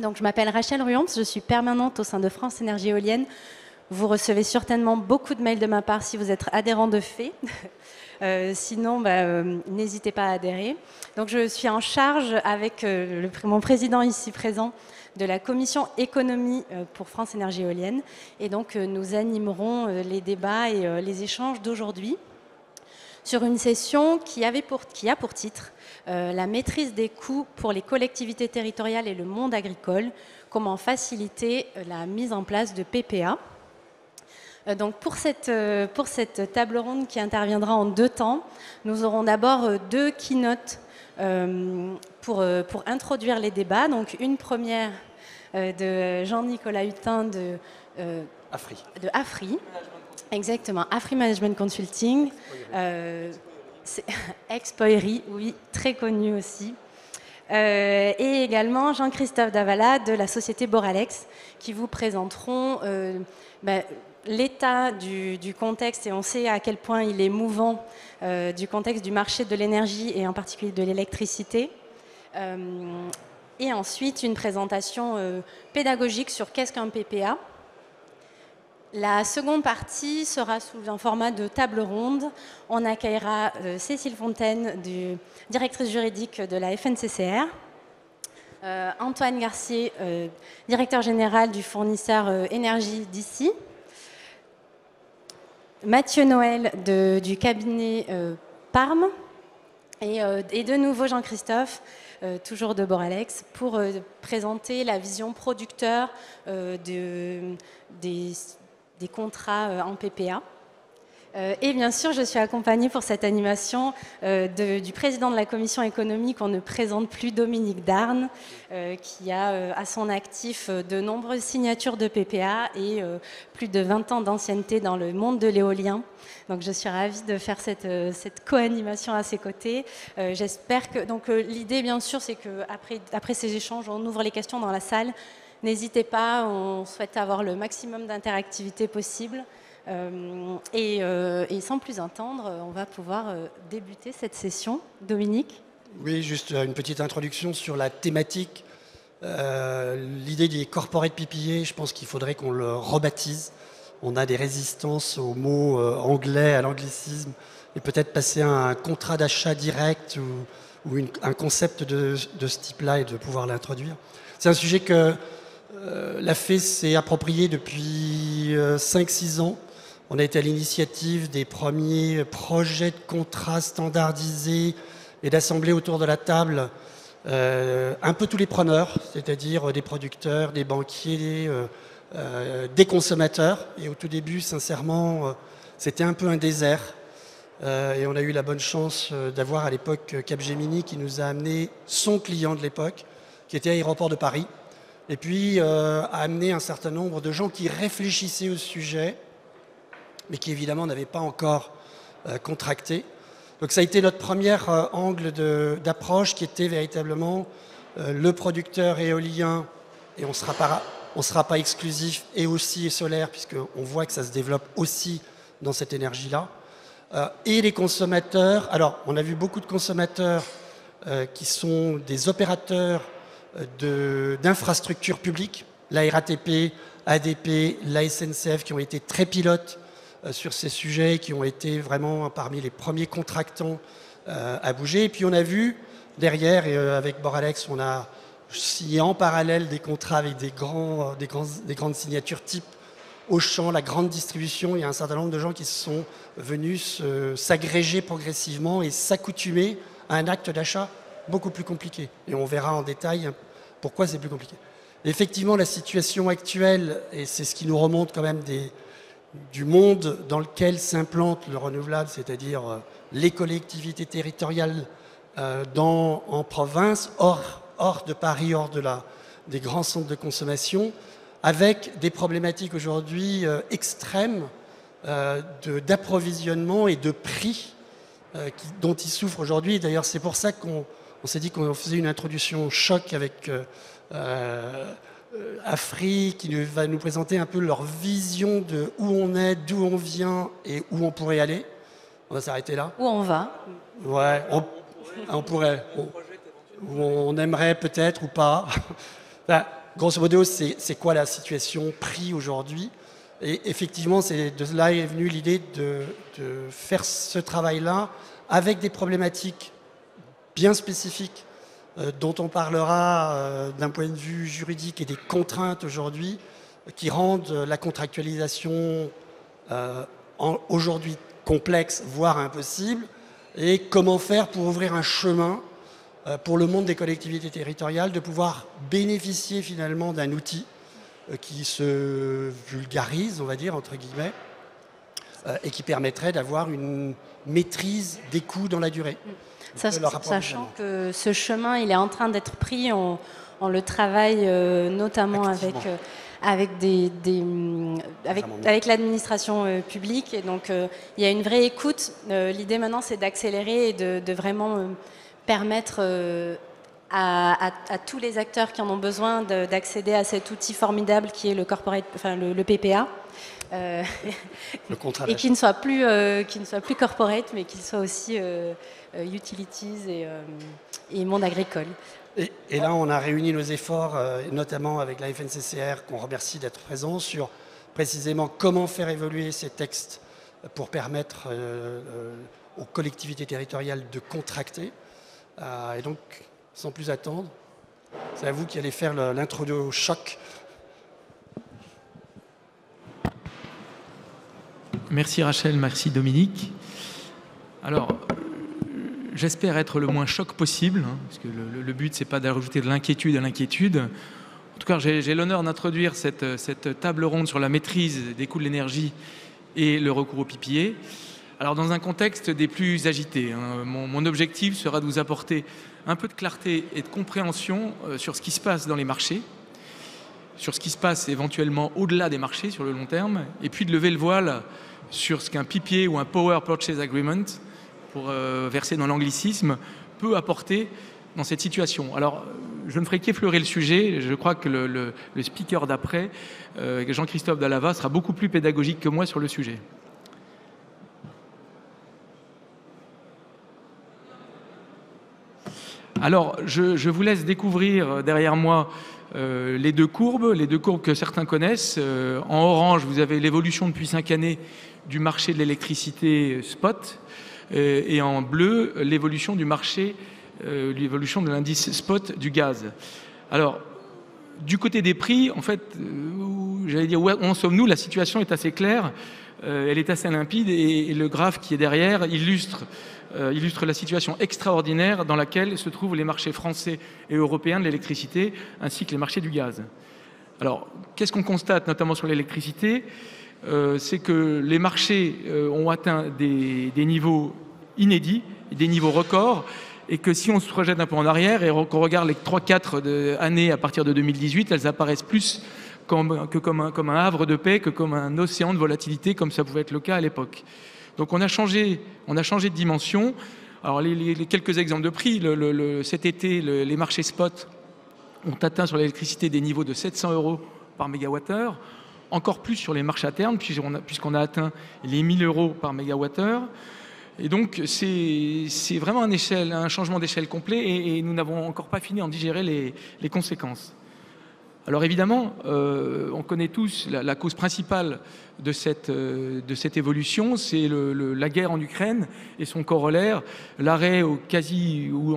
Donc, je m'appelle Rachel Ruomps, je suis permanente au sein de France Énergie Éolienne. Vous recevez certainement beaucoup de mails de ma part si vous êtes adhérent de fait. Sinon, n'hésitez pas à adhérer. Donc, je suis en charge avec mon président ici présent de la commission économie pour France Énergie Éolienne. Et donc, nous animerons les débats et les échanges d'aujourd'hui sur une session qui a pour titre la maîtrise des coûts pour les collectivités territoriales et le monde agricole, comment faciliter la mise en place de PPA. Donc pour cette table ronde qui interviendra en 2 temps, nous aurons d'abord 2 keynotes pour introduire les débats. Donc une première de Jean-Nicolas Hutin de AFRI. Exactement, AFRI Management Consulting. Ex-Poiri, oui, très connu aussi. Et également Jean-Christophe Davala de la société Boralex qui vous présenteront l'état du contexte, et on sait à quel point il est mouvant, du contexte du marché de l'énergie et en particulier de l'électricité. Et ensuite une présentation pédagogique sur qu'est-ce qu'un PPA. La seconde partie sera sous un format de table ronde. On accueillera Cécile Fontaine, directrice juridique de la FNCCR, Antoine Garcier, directeur général du fournisseur énergie d'ici, Mathieu Noël du cabinet Parme et de nouveau Jean-Christophe, toujours de Boralex, pour présenter la vision producteur des contrats en PPA. Et bien sûr, je suis accompagnée pour cette animation du président de la commission économique, on ne présente plus, Dominique Darne, qui a à son actif de nombreuses signatures de PPA et plus de 20 ans d'ancienneté dans le monde de l'éolien. Donc je suis ravie de faire cette co-animation à ses côtés. J'espère que... Donc l'idée, bien sûr, c'est qu'après ces échanges, on ouvre les questions dans la salle. N'hésitez pas, on souhaite avoir le maximum d'interactivité possible. Et sans plus attendre, on va pouvoir débuter cette session. Dominique ? Oui, juste une petite introduction sur la thématique. L'idée des corporate PPA, je pense qu'il faudrait qu'on le rebaptise. On a des résistances aux mots anglais, à l'anglicisme, et peut-être passer à un contrat d'achat direct ou un concept de ce type-là et de pouvoir l'introduire. C'est un sujet que la FE s'est approprié depuis 5-6 ans. On a été à l'initiative des premiers projets de contrats standardisés et d'assembler autour de la table un peu tous les preneurs, c'est-à-dire des producteurs, des banquiers, des consommateurs. Et au tout début, sincèrement, c'était un peu un désert. Et on a eu la bonne chance d'avoir à l'époque Capgemini qui nous a amené son client de l'époque, qui était Aéroport de Paris. Et puis a amené un certain nombre de gens qui réfléchissaient au sujet, mais qui évidemment n'avaient pas encore contracté. Donc ça a été notre premier angle d'approche qui était véritablement le producteur éolien, et on ne sera pas exclusif, et aussi solaire, puisqu'on voit que ça se développe aussi dans cette énergie-là, et les consommateurs. Alors on a vu beaucoup de consommateurs qui sont des opérateurs d'infrastructures publiques, la RATP, ADP, la SNCF, qui ont été très pilotes sur ces sujets, qui ont été vraiment parmi les premiers contractants à bouger. Et puis on a vu derrière, et avec Boralex, on a signé en parallèle des contrats avec des grandes signatures type Auchan, la grande distribution. Il y a un certain nombre de gens qui sont venus s'agréger progressivement et s'accoutumer à un acte d'achat beaucoup plus compliqué. Et on verra en détail pourquoi c'est plus compliqué. Effectivement, la situation actuelle, et c'est ce qui nous remonte quand même du monde dans lequel s'implante le renouvelable, c'est-à-dire les collectivités territoriales en province, hors de Paris, hors des grands centres de consommation, avec des problématiques aujourd'hui extrêmes d'approvisionnement et de prix dont ils souffrent aujourd'hui. D'ailleurs, c'est pour ça qu'on s'est dit qu'on faisait une introduction choc avec AFRI, qui va nous présenter un peu leur vision de où on est, d'où on vient et où on pourrait aller. On va s'arrêter là. Où on va ? Ouais, on pourrait. Où on aimerait peut-être ou pas. Enfin, grosso modo, c'est quoi la situation prix aujourd'hui? Et effectivement, c'est de là est venue l'idée de faire ce travail-là avec des problématiques bien spécifiques dont on parlera d'un point de vue juridique et des contraintes aujourd'hui qui rendent la contractualisation aujourd'hui complexe, voire impossible, et comment faire pour ouvrir un chemin pour le monde des collectivités territoriales de pouvoir bénéficier finalement d'un outil qui se vulgarise, on va dire, entre guillemets, et qui permettrait d'avoir une maîtrise des coûts dans la durée. Sachant que ce chemin, il est en train d'être pris, on le travaille notamment avec l'administration publique. Et donc, il y a une vraie écoute. L'idée maintenant, c'est d'accélérer et de vraiment permettre à tous les acteurs qui en ont besoin d'accéder à cet outil formidable qui est le PPA. Le contrat et qui ne soit plus corporate, mais qu'il soit aussi utilities et monde agricole. Et là, on a réuni nos efforts, notamment avec la FNCCR, qu'on remercie d'être présent, sur précisément comment faire évoluer ces textes pour permettre aux collectivités territoriales de contracter. Et donc, sans plus attendre, c'est à vous qui allez faire l'intro au choc. Merci Rachel, merci Dominique. Alors, j'espère être le moins choc possible, hein, parce que le but, c'est pas d'ajouter de l'inquiétude à l'inquiétude. En tout cas, j'ai l'honneur d'introduire cette table ronde sur la maîtrise des coûts de l'énergie et le recours au PPA. Alors, dans un contexte des plus agités, hein, mon objectif sera de vous apporter un peu de clarté et de compréhension sur ce qui se passe dans les marchés, sur ce qui se passe éventuellement au-delà des marchés sur le long terme, et puis de lever le voile sur ce qu'un PPA ou un Power Purchase Agreement, pour verser dans l'anglicisme, peut apporter dans cette situation. Alors, je ne ferai qu'effleurer le sujet. Je crois que le speaker d'après, Jean-Christophe Dallava, sera beaucoup plus pédagogique que moi sur le sujet. Alors, je vous laisse découvrir derrière moi les deux courbes que certains connaissent. En orange, vous avez l'évolution depuis 5 années du marché de l'électricité spot, et en bleu, l'évolution du marché, l'évolution de l'indice spot du gaz. Alors, du côté des prix, en fait, j'allais dire, où en sommes-nous? La situation est assez claire, elle est assez limpide, et le graphe qui est derrière illustre la situation extraordinaire dans laquelle se trouvent les marchés français et européens de l'électricité, ainsi que les marchés du gaz. Alors, qu'est-ce qu'on constate, notamment sur l'électricité? C'est que les marchés ont atteint des niveaux inédits, des niveaux records, et que si on se projette un peu en arrière et qu'on regarde les 3-4 années à partir de 2018, elles apparaissent plus comme un havre de paix que comme un océan de volatilité, comme ça pouvait être le cas à l'époque. Donc on a changé de dimension. Alors les quelques exemples de prix, cet été, les marchés spot ont atteint sur l'électricité des niveaux de 700 € par mégawattheure, encore plus sur les marchés à terme, puisqu'on a atteint les 1000 € par mégawattheure. Et donc c'est vraiment un changement d'échelle complet, et nous n'avons encore pas fini d'en digérer les conséquences. Alors évidemment, on connaît tous la cause principale de cette évolution, c'est la guerre en Ukraine et son corollaire, l'arrêt ou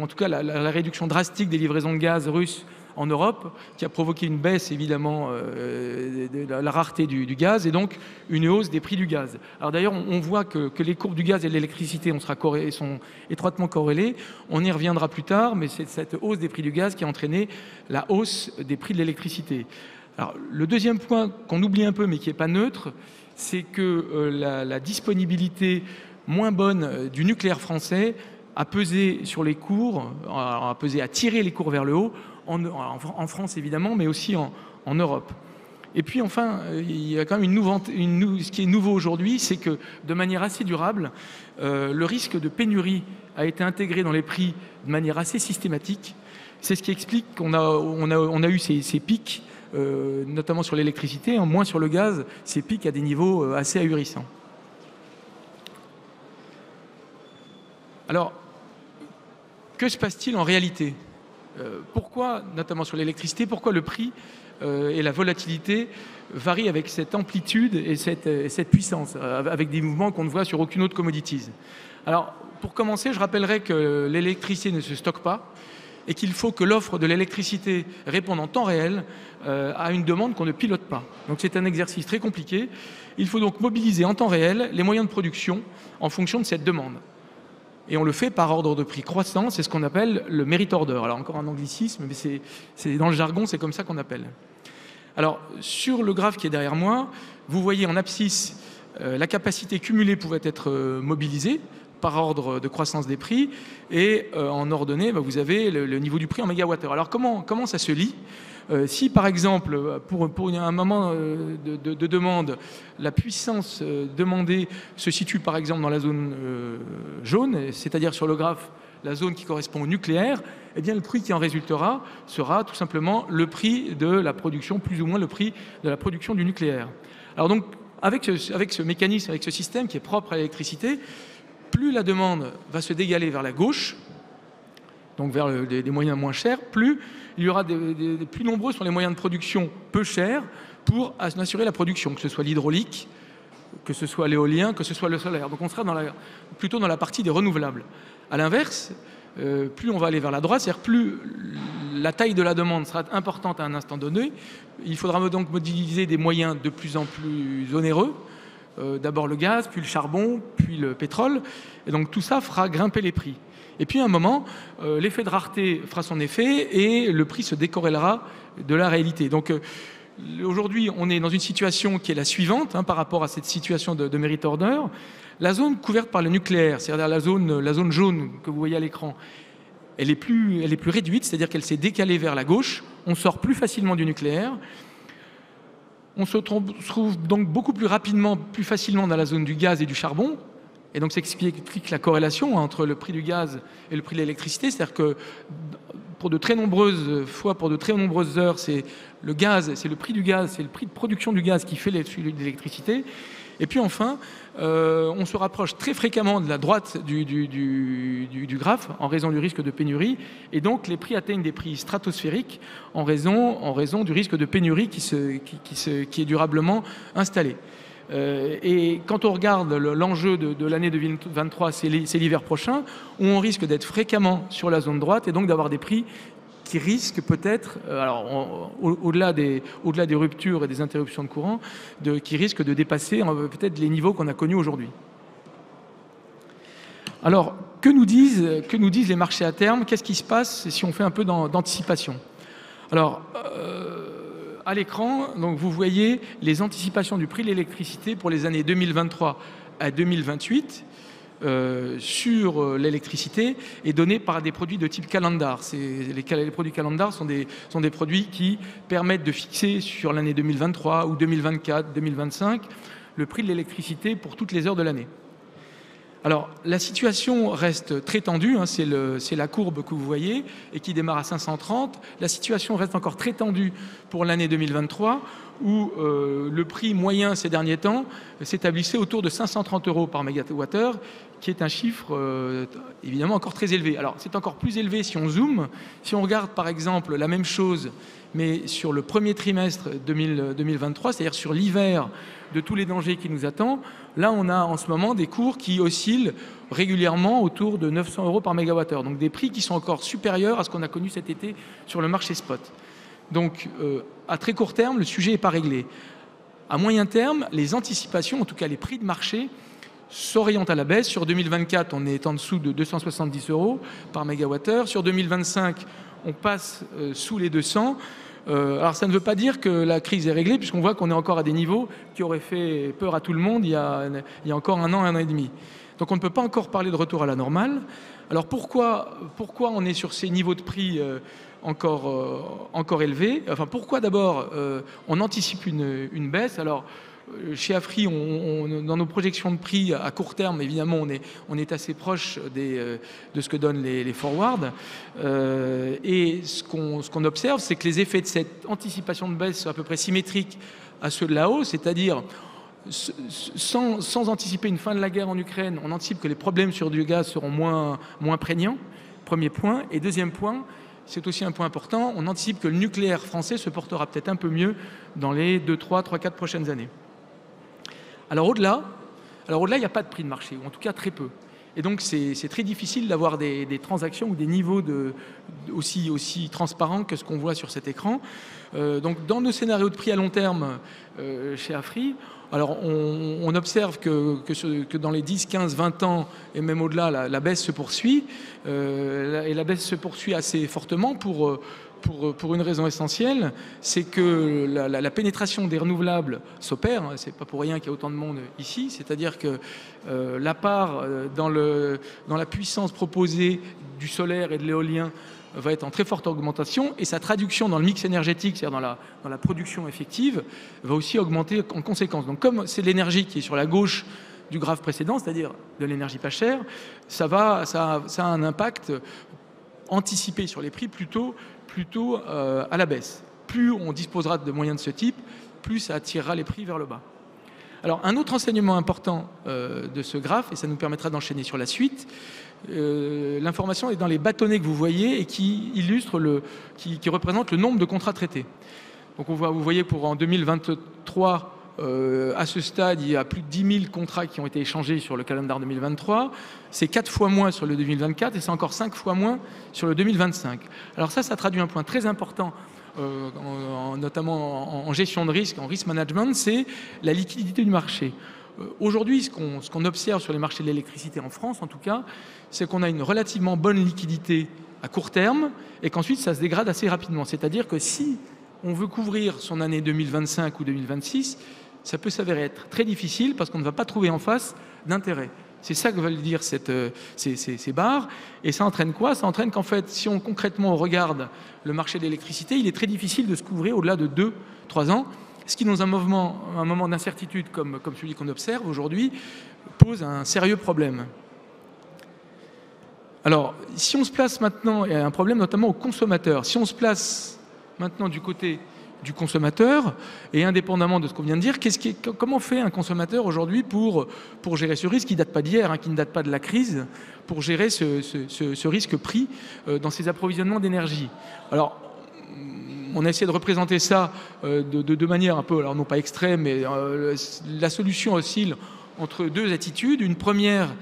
en tout cas la réduction drastique des livraisons de gaz russes en Europe, qui a provoqué une baisse évidemment de la rareté du gaz, et donc une hausse des prix du gaz. Alors d'ailleurs, on voit que les courbes du gaz et de l'électricité sont étroitement corrélées. On y reviendra plus tard, mais c'est cette hausse des prix du gaz qui a entraîné la hausse des prix de l'électricité. Alors le deuxième point qu'on oublie un peu, mais qui n'est pas neutre, c'est que la disponibilité moins bonne du nucléaire français a pesé sur les cours, a tiré les cours vers le haut, en France évidemment, mais aussi en Europe. Et puis enfin, il y a quand même ce qui est nouveau aujourd'hui, c'est que de manière assez durable, le risque de pénurie a été intégré dans les prix de manière assez systématique. C'est ce qui explique qu'on a eu ces pics, notamment sur l'électricité, moins sur le gaz, ces pics à des niveaux assez ahurissants. Alors, que se passe-t-il en réalité? Pourquoi, notamment sur l'électricité, pourquoi le prix et la volatilité varient avec cette amplitude et cette puissance, avec des mouvements qu'on ne voit sur aucune autre commodities. Alors, pour commencer, je rappellerai que l'électricité ne se stocke pas et qu'il faut que l'offre de l'électricité réponde en temps réel à une demande qu'on ne pilote pas. Donc c'est un exercice très compliqué. Il faut donc mobiliser en temps réel les moyens de production en fonction de cette demande. Et on le fait par ordre de prix croissant, c'est ce qu'on appelle le merit order. Alors encore un anglicisme, mais c'est dans le jargon, c'est comme ça qu'on appelle. Alors sur le graphe qui est derrière moi, vous voyez en abscisse la capacité cumulée pouvait être mobilisée par ordre de croissance des prix, et en ordonnée, vous avez le niveau du prix en mégawattheure. Alors comment ça se lit ? Si par exemple, pour un moment de demande, la puissance demandée se situe par exemple dans la zone jaune, c'est-à-dire sur le graphe, la zone qui correspond au nucléaire, eh bien le prix qui en résultera sera tout simplement le prix de la production, plus ou moins le prix de la production du nucléaire. Alors donc, avec ce mécanisme, avec ce système qui est propre à l'électricité, plus la demande va se dégaler vers la gauche, donc vers des moyens moins chers, plus il y aura des plus nombreux sont les moyens de production peu chers pour assurer la production, que ce soit l'hydraulique, que ce soit l'éolien, que ce soit le solaire. Donc on sera plutôt dans la partie des renouvelables. À l'inverse, plus on va aller vers la droite, c'est-à-dire plus la taille de la demande sera importante à un instant donné, il faudra donc mobiliser des moyens de plus en plus onéreux, d'abord le gaz, puis le charbon, puis le pétrole, et donc tout ça fera grimper les prix. Et puis à un moment, l'effet de rareté fera son effet et le prix se décorrélera de la réalité. Donc aujourd'hui, on est dans une situation qui est la suivante par rapport à cette situation de merit order. La zone couverte par le nucléaire, c'est-à-dire la zone jaune que vous voyez à l'écran, elle est plus réduite, c'est-à-dire qu'elle s'est décalée vers la gauche. On sort plus facilement du nucléaire. On se trouve donc beaucoup plus rapidement, plus facilement dans la zone du gaz et du charbon. Et donc, ça explique la corrélation entre le prix du gaz et le prix de l'électricité. C'est-à-dire que pour de très nombreuses fois, pour de très nombreuses heures, c'est le gaz, c'est le prix du gaz, c'est le prix de production du gaz qui fait l'électricité. Et puis enfin, on se rapproche très fréquemment de la droite du graphe en raison du risque de pénurie. Et donc, les prix atteignent des prix stratosphériques en raison du risque de pénurie qui est durablement installé. Et quand on regarde l'enjeu de l'année 2023, c'est l'hiver prochain, où on risque d'être fréquemment sur la zone droite et donc d'avoir des prix qui risquent peut-être, au-delà des ruptures et des interruptions de courant, qui risquent de dépasser peut-être les niveaux qu'on a connus aujourd'hui. Alors, que nous disent les marchés à terme ? Qu'est-ce qui se passe si on fait un peu d'anticipation ? Alors, à l'écran, donc vous voyez les anticipations du prix de l'électricité pour les années 2023 à 2028 sur l'électricité est données par des produits de type calendar. Les produits calendar sont des produits qui permettent de fixer sur l'année 2023 ou 2024, 2025 le prix de l'électricité pour toutes les heures de l'année. Alors, la situation reste très tendue, c'est la courbe que vous voyez et qui démarre à 530. La situation reste encore très tendue pour l'année 2023 où le prix moyen ces derniers temps s'établissait autour de 530 € par mégawattheure, qui est un chiffre évidemment encore très élevé. Alors, c'est encore plus élevé si on zoome. Si on regarde par exemple la même chose, mais sur le premier trimestre 2023, c'est-à-dire sur l'hiver de tous les dangers qui nous attendent, là on a en ce moment des cours qui oscillent régulièrement autour de 900 € par mégawattheure. Donc des prix qui sont encore supérieurs à ce qu'on a connu cet été sur le marché spot. Donc à très court terme, le sujet n'est pas réglé. À moyen terme, les anticipations, en tout cas les prix de marché, s'orientent à la baisse. Sur 2024, on est en dessous de 270 € par mégawattheure. Sur 2025, on passe sous les 200. Alors ça ne veut pas dire que la crise est réglée, puisqu'on voit qu'on est encore à des niveaux qui auraient fait peur à tout le monde il y a encore un an et demi. Donc on ne peut pas encore parler de retour à la normale. Alors pourquoi on est sur ces niveaux de prix encore élevés ? Enfin, pourquoi d'abord on anticipe une baisse ? Alors chez AFRY, dans nos projections de prix à court terme, évidemment, on est assez proche de ce que donnent les forwards. Et ce qu'on observe, c'est que les effets de cette anticipation de baisse sont à peu près symétriques à ceux de la hausse, c'est-à-dire sans anticiper une fin de la guerre en Ukraine, on anticipe que les problèmes sur du gaz seront moins prégnants, premier point. Et deuxième point, c'est aussi un point important, on anticipe que le nucléaire français se portera peut-être un peu mieux dans les 2, 3, 4 prochaines années. Alors au-delà, il n'y a pas de prix de marché, ou en tout cas très peu. Et donc c'est très difficile d'avoir des transactions ou des niveaux aussi transparents que ce qu'on voit sur cet écran. Donc dans nos scénarios de prix à long terme chez AFRY, alors on observe que dans les 10, 15, 20 ans et même au-delà, la baisse se poursuit. Et la baisse se poursuit assez fortement pour une raison essentielle, c'est que la pénétration des renouvelables s'opère. C'est pas pour rien qu'il y a autant de monde ici. C'est-à-dire que la part dans la puissance proposée du solaire et de l'éolien va être en très forte augmentation, et sa traduction dans le mix énergétique, c'est-à-dire dans la production effective, va aussi augmenter en conséquence. Donc comme c'est l'énergie qui est sur la gauche du graphe précédent, c'est-à-dire de l'énergie pas chère, ça a un impact anticipé sur les prix plutôt à la baisse. Plus on disposera de moyens de ce type, plus ça attirera les prix vers le bas. Alors un autre enseignement important de ce graphe, et ça nous permettra d'enchaîner sur la suite, l'information est dans les bâtonnets que vous voyez et qui illustre qui représente le nombre de contrats traités. Donc vous voyez en 2023, à ce stade, il y a plus de 10 000 contrats qui ont été échangés sur le calendrier 2023. C'est 4 fois moins sur le 2024 et c'est encore 5 fois moins sur le 2025. Alors ça traduit un point très important, notamment en gestion de risque, en risk management, c'est la liquidité du marché. Aujourd'hui, ce qu'on observe sur les marchés de l'électricité en France, en tout cas, c'est qu'on a une relativement bonne liquidité à court terme et qu'ensuite ça se dégrade assez rapidement. C'est-à-dire que si on veut couvrir son année 2025 ou 2026, ça peut s'avérer être très difficile parce qu'on ne va pas trouver en face d'intérêt. C'est ça que veulent dire ces barres. Et ça entraîne quoi? Ça entraîne qu'en fait, si on concrètement regarde le marché de l'électricité, il est très difficile de se couvrir au-delà de 2-3 ans. Ce qui, dans un moment d'incertitude comme celui qu'on observe aujourd'hui, pose un sérieux problème. Alors, si on se place maintenant, il y a un problème notamment aux consommateurs, si on se place maintenant du côté du consommateur, et indépendamment de ce qu'on vient de dire, comment fait un consommateur aujourd'hui pour gérer ce risque qui ne date pas d'hier, qui ne date pas de la crise, pour gérer ce risque prix dans ses approvisionnements d'énergie? Alors, on a essayé de représenter ça de manière un peu, alors non pas extrême, mais la solution oscille entre deux attitudes. Une première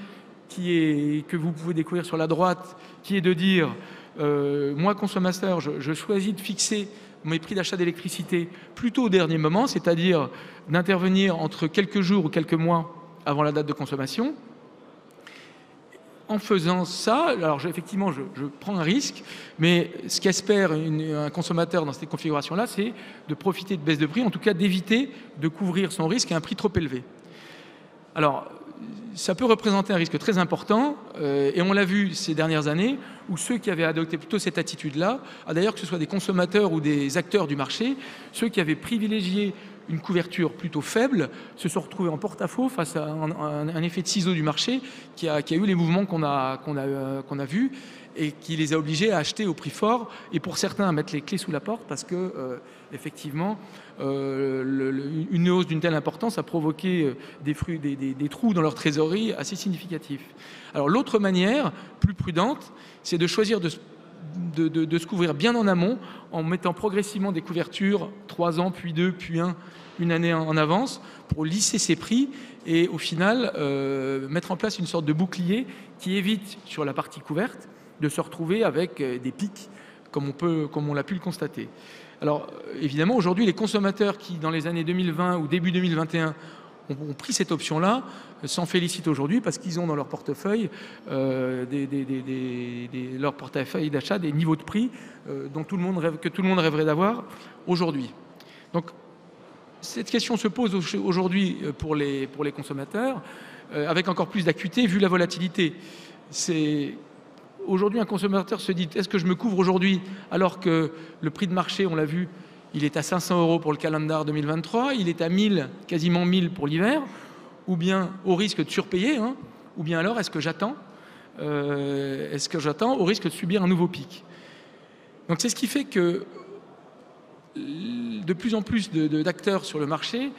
que vous pouvez découvrir sur la droite, qui est de dire moi, consommateur, je choisis de fixer mes prix d'achat d'électricité plutôt au dernier moment, c'est-à-dire d'intervenir entre quelques jours ou quelques mois avant la date de consommation. En faisant ça, alors effectivement, je prends un risque, mais ce qu'espère un consommateur dans cette configuration-là, c'est de profiter de baisse de prix, en tout cas d'éviter de couvrir son risque à un prix trop élevé. Alors, ça peut représenter un risque très important, et on l'a vu ces dernières années, où ceux qui avaient adopté plutôt cette attitude-là, d'ailleurs que ce soit des consommateurs ou des acteurs du marché, ceux qui avaient privilégié une couverture plutôt faible, se sont retrouvés en porte-à-faux face à un effet de ciseau du marché qui a eu les mouvements qu'on a vus et qui les a obligés à acheter au prix fort, et pour certains à mettre les clés sous la porte parce que, effectivement, une hausse d'une telle importance a provoqué des trous dans leur trésorerie assez significatifs. Alors l'autre manière, plus prudente, c'est de choisir de se couvrir bien en amont en mettant progressivement des couvertures 3 ans, puis 2, puis une année en avance pour lisser ses prix et au final mettre en place une sorte de bouclier qui évite sur la partie couverte de se retrouver avec des pics comme on l'a pu le constater. Alors évidemment aujourd'hui les consommateurs qui dans les années 2020 ou début 2021 ont pris cette option-là, s'en félicitent aujourd'hui parce qu'ils ont dans leur portefeuille d'achat des niveaux de prix que tout le monde rêverait d'avoir aujourd'hui. Donc cette question se pose aujourd'hui pour les consommateurs avec encore plus d'acuité vu la volatilité. Aujourd'hui un consommateur se dit est-ce que je me couvre aujourd'hui alors que le prix de marché, on l'a vu, il est à 500 € pour le calendar 2023, il est à 1000, quasiment 1000 pour l'hiver, ou bien au risque de surpayer, ou bien alors est-ce que j'attends au risque de subir un nouveau pic. Donc c'est ce qui fait que de plus en plus d'acteurs sur le marché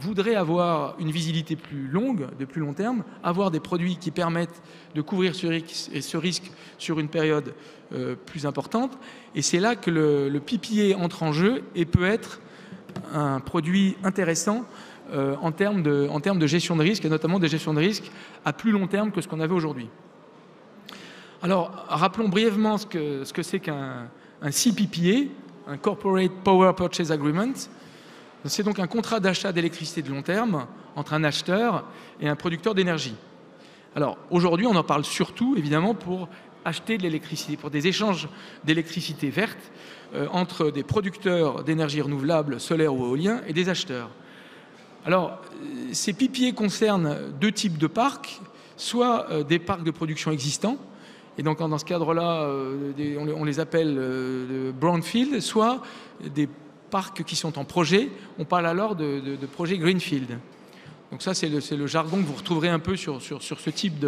voudraient avoir une visibilité plus longue, de plus long terme, avoir des produits qui permettent de couvrir ce risque sur une période plus importante. Et c'est là que le PPA entre en jeu et peut être un produit intéressant en termes de gestion de risque, et notamment de gestion de risque à plus long terme que ce qu'on avait aujourd'hui. Alors, rappelons brièvement ce que c'est qu'un CPPA, un Corporate Power Purchase Agreement. C'est donc un contrat d'achat d'électricité de long terme entre un acheteur et un producteur d'énergie. Alors, aujourd'hui, on en parle surtout, évidemment, pour acheter de l'électricité, pour des échanges d'électricité verte entre des producteurs d'énergie renouvelable, solaire ou éolien, et des acheteurs. Alors, ces PPA concernent deux types de parcs, soit des parcs de production existants, et donc dans ce cadre-là, on les appelle brownfield, soit des parcs qui sont en projet. On parle alors de projet greenfield. Donc ça, c'est le jargon que vous retrouverez un peu sur ce type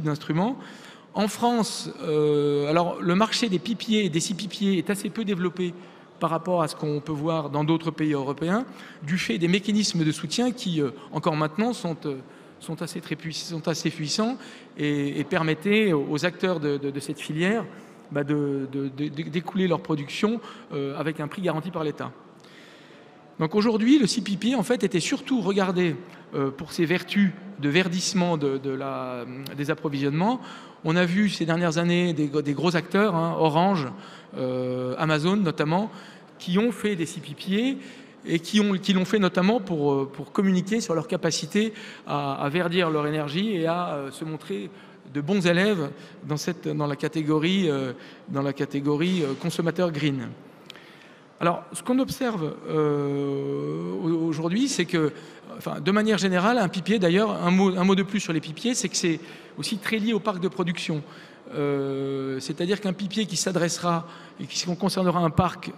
d'instrument. En France, alors le marché des PPA et des CPPA est assez peu développé par rapport à ce qu'on peut voir dans d'autres pays européens, du fait des mécanismes de soutien qui, encore maintenant, sont assez puissants et permettaient aux acteurs de cette filière d'écouler leur production avec un prix garanti par l'État. Donc aujourd'hui, le CPPA en fait était surtout regardé pour ses vertus de verdissement des approvisionnements. On a vu ces dernières années des gros acteurs, Orange, Amazon notamment, qui ont fait des CPPA et qui l'ont fait notamment pour communiquer sur leur capacité à verdir leur énergie et à se montrer de bons élèves dans la catégorie consommateur green. Alors, ce qu'on observe aujourd'hui, c'est que, de manière générale, un PPA, d'ailleurs, un mot de plus sur les PPA, c'est que c'est aussi très lié au parc de production. C'est-à-dire qu'un PPA qui s'adressera et qui concernera un parc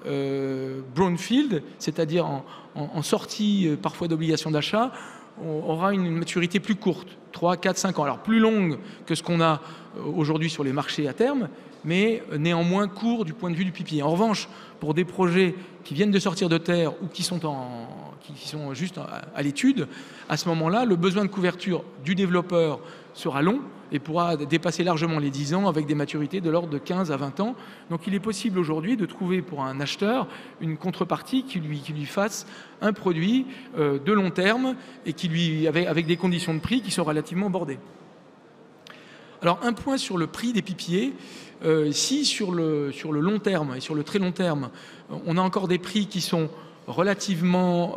brownfield, c'est-à-dire en sortie parfois d'obligation d'achat, aura une maturité plus courte, 3, 4, 5 ans. Alors plus longue que ce qu'on a aujourd'hui sur les marchés à terme, mais néanmoins court du point de vue du PPA. En revanche, pour des projets qui viennent de sortir de terre ou qui sont juste à l'étude, à ce moment-là, le besoin de couverture du développeur sera long et pourra dépasser largement les 10 ans avec des maturités de l'ordre de 15 à 20 ans. Donc il est possible aujourd'hui de trouver pour un acheteur une contrepartie qui lui fasse un produit de long terme et avec des conditions de prix qui sont relativement bordées. Alors un point sur le prix des PPA. Si sur le long terme et sur le très long terme, on a encore des prix qui sont relativement,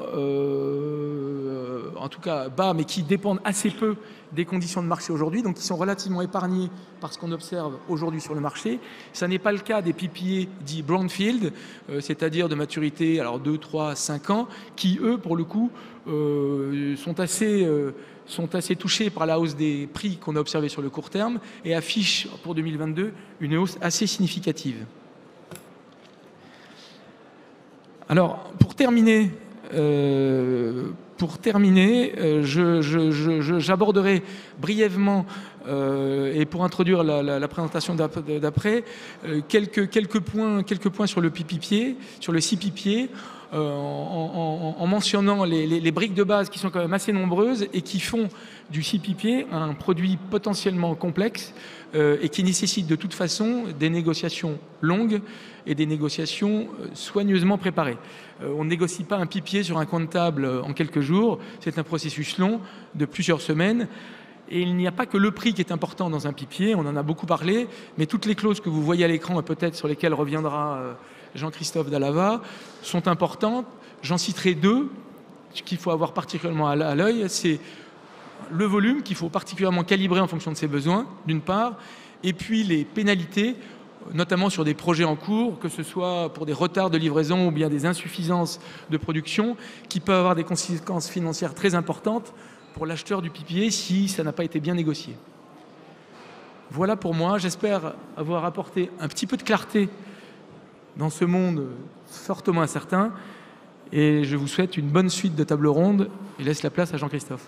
en tout cas bas, mais qui dépendent assez peu des conditions de marché aujourd'hui, donc qui sont relativement épargnés par ce qu'on observe aujourd'hui sur le marché. Ça n'est pas le cas des PPA dits brownfield, c'est-à-dire de maturité 2, 3, 5 ans, qui eux, pour le coup, sont assez touchés par la hausse des prix qu'on a observés sur le court terme et affichent pour 2022 une hausse assez significative. Alors, pour terminer, j'aborderai brièvement, et pour introduire la présentation d'après, quelques points sur le PPA, sur le CPPA, en mentionnant les briques de base qui sont quand même assez nombreuses et qui font du CPPA un produit potentiellement complexe et qui nécessite de toute façon des négociations longues et des négociations soigneusement préparées. On ne négocie pas un PPA sur un coin de table en quelques jours, c'est un processus long de plusieurs semaines. Et il n'y a pas que le prix qui est important dans un PPA, on en a beaucoup parlé, mais toutes les clauses que vous voyez à l'écran et peut-être sur lesquelles reviendra Jean-Christophe Dallava sont importantes. J'en citerai deux qu'il faut avoir particulièrement à l'œil. C'est le volume qu'il faut particulièrement calibrer en fonction de ses besoins, d'une part, et puis les pénalités, notamment sur des projets en cours, que ce soit pour des retards de livraison ou bien des insuffisances de production, qui peuvent avoir des conséquences financières très importantes pour l'acheteur du PPA si ça n'a pas été bien négocié. Voilà pour moi. J'espère avoir apporté un petit peu de clarté dans ce monde fortement incertain. Et je vous souhaite une bonne suite de table ronde et laisse la place à Jean-Christophe.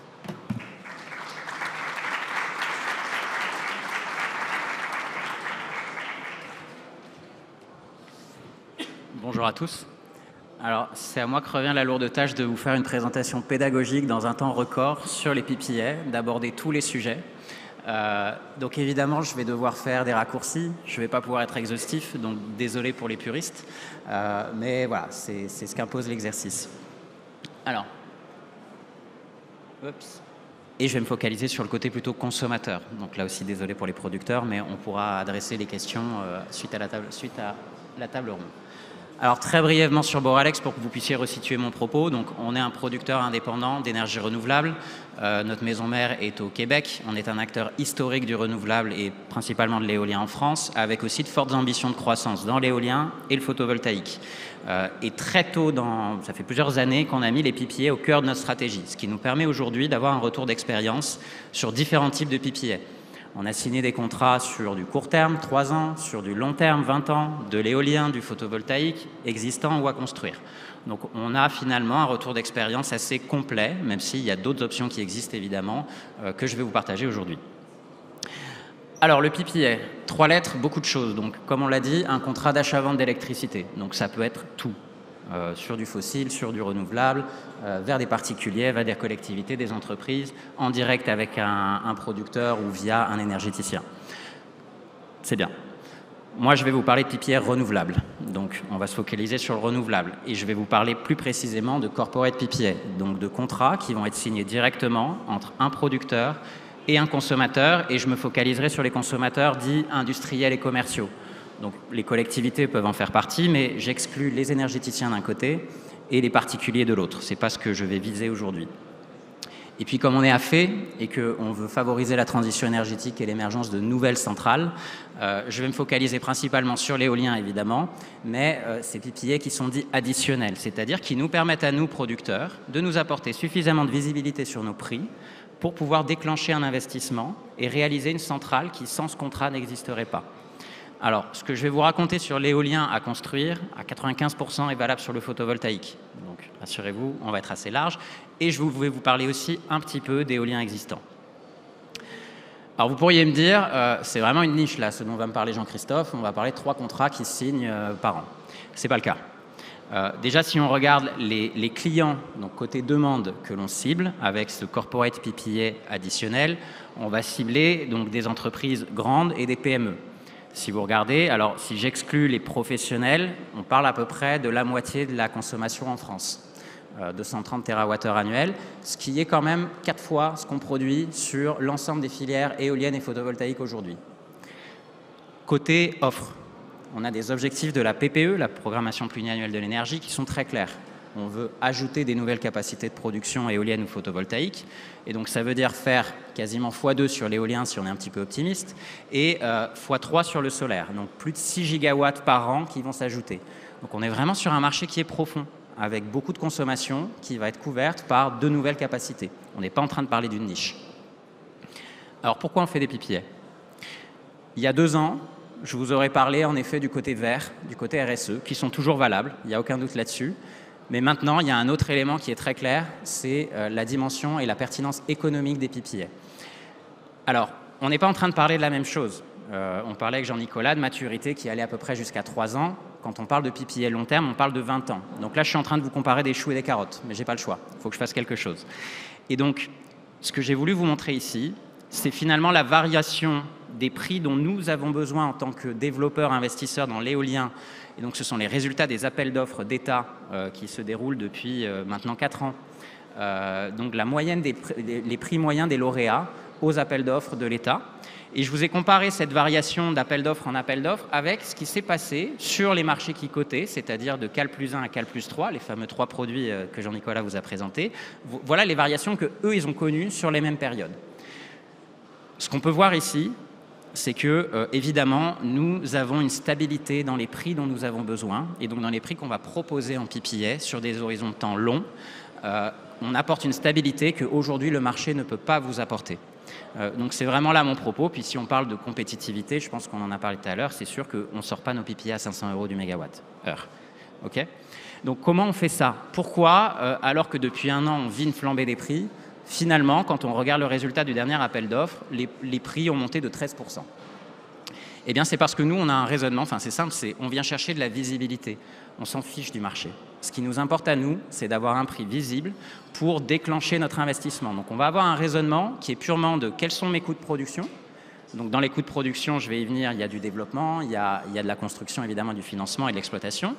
Bonjour à tous. Alors, c'est à moi que revient la lourde tâche de vous faire une présentation pédagogique dans un temps record sur les PPA, d'aborder tous les sujets. Donc évidemment, je vais devoir faire des raccourcis, je ne vais pas pouvoir être exhaustif, donc désolé pour les puristes, mais voilà, c'est ce qu'impose l'exercice. Alors, et je vais me focaliser sur le côté plutôt consommateur. Donc là aussi, désolé pour les producteurs, mais on pourra adresser les questions suite à la table ronde. Alors très brièvement sur Boralex pour que vous puissiez resituer mon propos. Donc on est un producteur indépendant d'énergie renouvelable. Notre maison mère est au Québec. On est un acteur historique du renouvelable et principalement de l'éolien en France, avec aussi de fortes ambitions de croissance dans l'éolien et le photovoltaïque. Et très tôt, ça fait plusieurs années qu'on a mis les PPA au cœur de notre stratégie, ce qui nous permet aujourd'hui d'avoir un retour d'expérience sur différents types de PPA. On a signé des contrats sur du court terme, 3 ans, sur du long terme, 20 ans, de l'éolien, du photovoltaïque, existant ou à construire. Donc on a finalement un retour d'expérience assez complet, même s'il y a d'autres options qui existent évidemment, que je vais vous partager aujourd'hui. Alors le PPA, 3 lettres, beaucoup de choses. Donc comme on l'a dit, un contrat d'achat-vente d'électricité. Donc ça peut être tout. Sur du fossile, sur du renouvelable, vers des particuliers, vers des collectivités, des entreprises, en direct avec un producteur ou via un énergéticien. C'est bien. Moi, je vais vous parler de PPA renouvelable. Donc, on va se focaliser sur le renouvelable. Et je vais vous parler plus précisément de corporate PPA, donc de contrats qui vont être signés directement entre un producteur et un consommateur. Et je me focaliserai sur les consommateurs dits industriels et commerciaux. Donc les collectivités peuvent en faire partie, mais j'exclus les énergéticiens d'un côté et les particuliers de l'autre. Ce n'est pas ce que je vais viser aujourd'hui. Et puis comme on est à fait et qu'on veut favoriser la transition énergétique et l'émergence de nouvelles centrales, je vais me focaliser principalement sur l'éolien évidemment, mais ces PPA qui sont dits additionnels, c'est-à-dire qui nous permettent à nous, producteurs, de nous apporter suffisamment de visibilité sur nos prix pour pouvoir déclencher un investissement et réaliser une centrale qui, sans ce contrat, n'existerait pas. Alors, ce que je vais vous raconter sur l'éolien à construire, à 95% est valable sur le photovoltaïque. Donc, rassurez-vous, on va être assez large. Et je vais vous parler aussi un petit peu d'éolien existant. Alors, vous pourriez me dire, c'est vraiment une niche là, ce dont va me parler Jean-Christophe. On va parler de 3 contrats qui se signent par an. Ce n'est pas le cas. Déjà, si on regarde les clients, donc côté demande que l'on cible, avec ce corporate PPA additionnel, on va cibler donc des entreprises grandes et des PME. Si vous regardez, alors si j'exclus les professionnels, on parle à peu près de la moitié de la consommation en France, 230 TWh annuels, ce qui est quand même 4 fois ce qu'on produit sur l'ensemble des filières éoliennes et photovoltaïques aujourd'hui. Côté offre, on a des objectifs de la PPE, la programmation pluriannuelle de l'énergie, qui sont très clairs. On veut ajouter des nouvelles capacités de production éolienne ou photovoltaïque. Et donc, ça veut dire faire quasiment x2 sur l'éolien si on est un petit peu optimiste et x3 sur le solaire. Donc, plus de 6 gigawatts par an qui vont s'ajouter. Donc, on est vraiment sur un marché qui est profond, avec beaucoup de consommation qui va être couverte par de nouvelles capacités. On n'est pas en train de parler d'une niche. Alors, pourquoi on fait des PPA? Il y a 2 ans, je vous aurais parlé en effet du côté vert, du côté RSE, qui sont toujours valables, il n'y a aucun doute là-dessus. Mais maintenant, il y a un autre élément qui est très clair, c'est la dimension et la pertinence économique des PPA. Alors, on n'est pas en train de parler de la même chose. On parlait avec Jean-Nicolas de maturité qui allait à peu près jusqu'à 3 ans. Quand on parle de PPA long terme, on parle de 20 ans. Donc là, je suis en train de vous comparer des choux et des carottes, mais je n'ai pas le choix. Il faut que je fasse quelque chose. Et donc, ce que j'ai voulu vous montrer ici, c'est finalement la variation des prix dont nous avons besoin en tant que développeurs, investisseurs dans l'éolien. Et donc, ce sont les résultats des appels d'offres d'État qui se déroulent depuis maintenant 4 ans. Donc, la moyenne les prix moyens des lauréats aux appels d'offres de l'État. Et je vous ai comparé cette variation d'appel d'offres en appel d'offres avec ce qui s'est passé sur les marchés qui cotaient, c'est-à-dire de Cal plus 1 à Cal plus 3, les fameux 3 produits que Jean-Nicolas vous a présentés. Voilà les variations qu'eux, ils ont connues sur les mêmes périodes. Ce qu'on peut voir ici, c'est que, évidemment, nous avons une stabilité dans les prix dont nous avons besoin et donc dans les prix qu'on va proposer en PPA sur des horizons de temps longs. On apporte une stabilité qu'aujourd'hui, le marché ne peut pas vous apporter. Donc, c'est vraiment là mon propos. Puis, si on parle de compétitivité, je pense qu'on en a parlé tout à l'heure, c'est sûr qu'on ne sort pas nos PPA à 500 € du mégawatt-heure. OK ? Donc, comment on fait ça? Pourquoi, alors que depuis 1 an, on vit une flambée des prix, finalement, quand on regarde le résultat du dernier appel d'offres, les prix ont monté de 13%. Eh bien, c'est parce que nous, on a un raisonnement, enfin c'est simple, on vient chercher de la visibilité. On s'en fiche du marché. Ce qui nous importe à nous, c'est d'avoir un prix visible pour déclencher notre investissement. Donc on va avoir un raisonnement qui est purement de quels sont mes coûts de production. Donc dans les coûts de production, je vais y venir, il y a du développement, il y a de la construction, évidemment, du financement et de l'exploitation.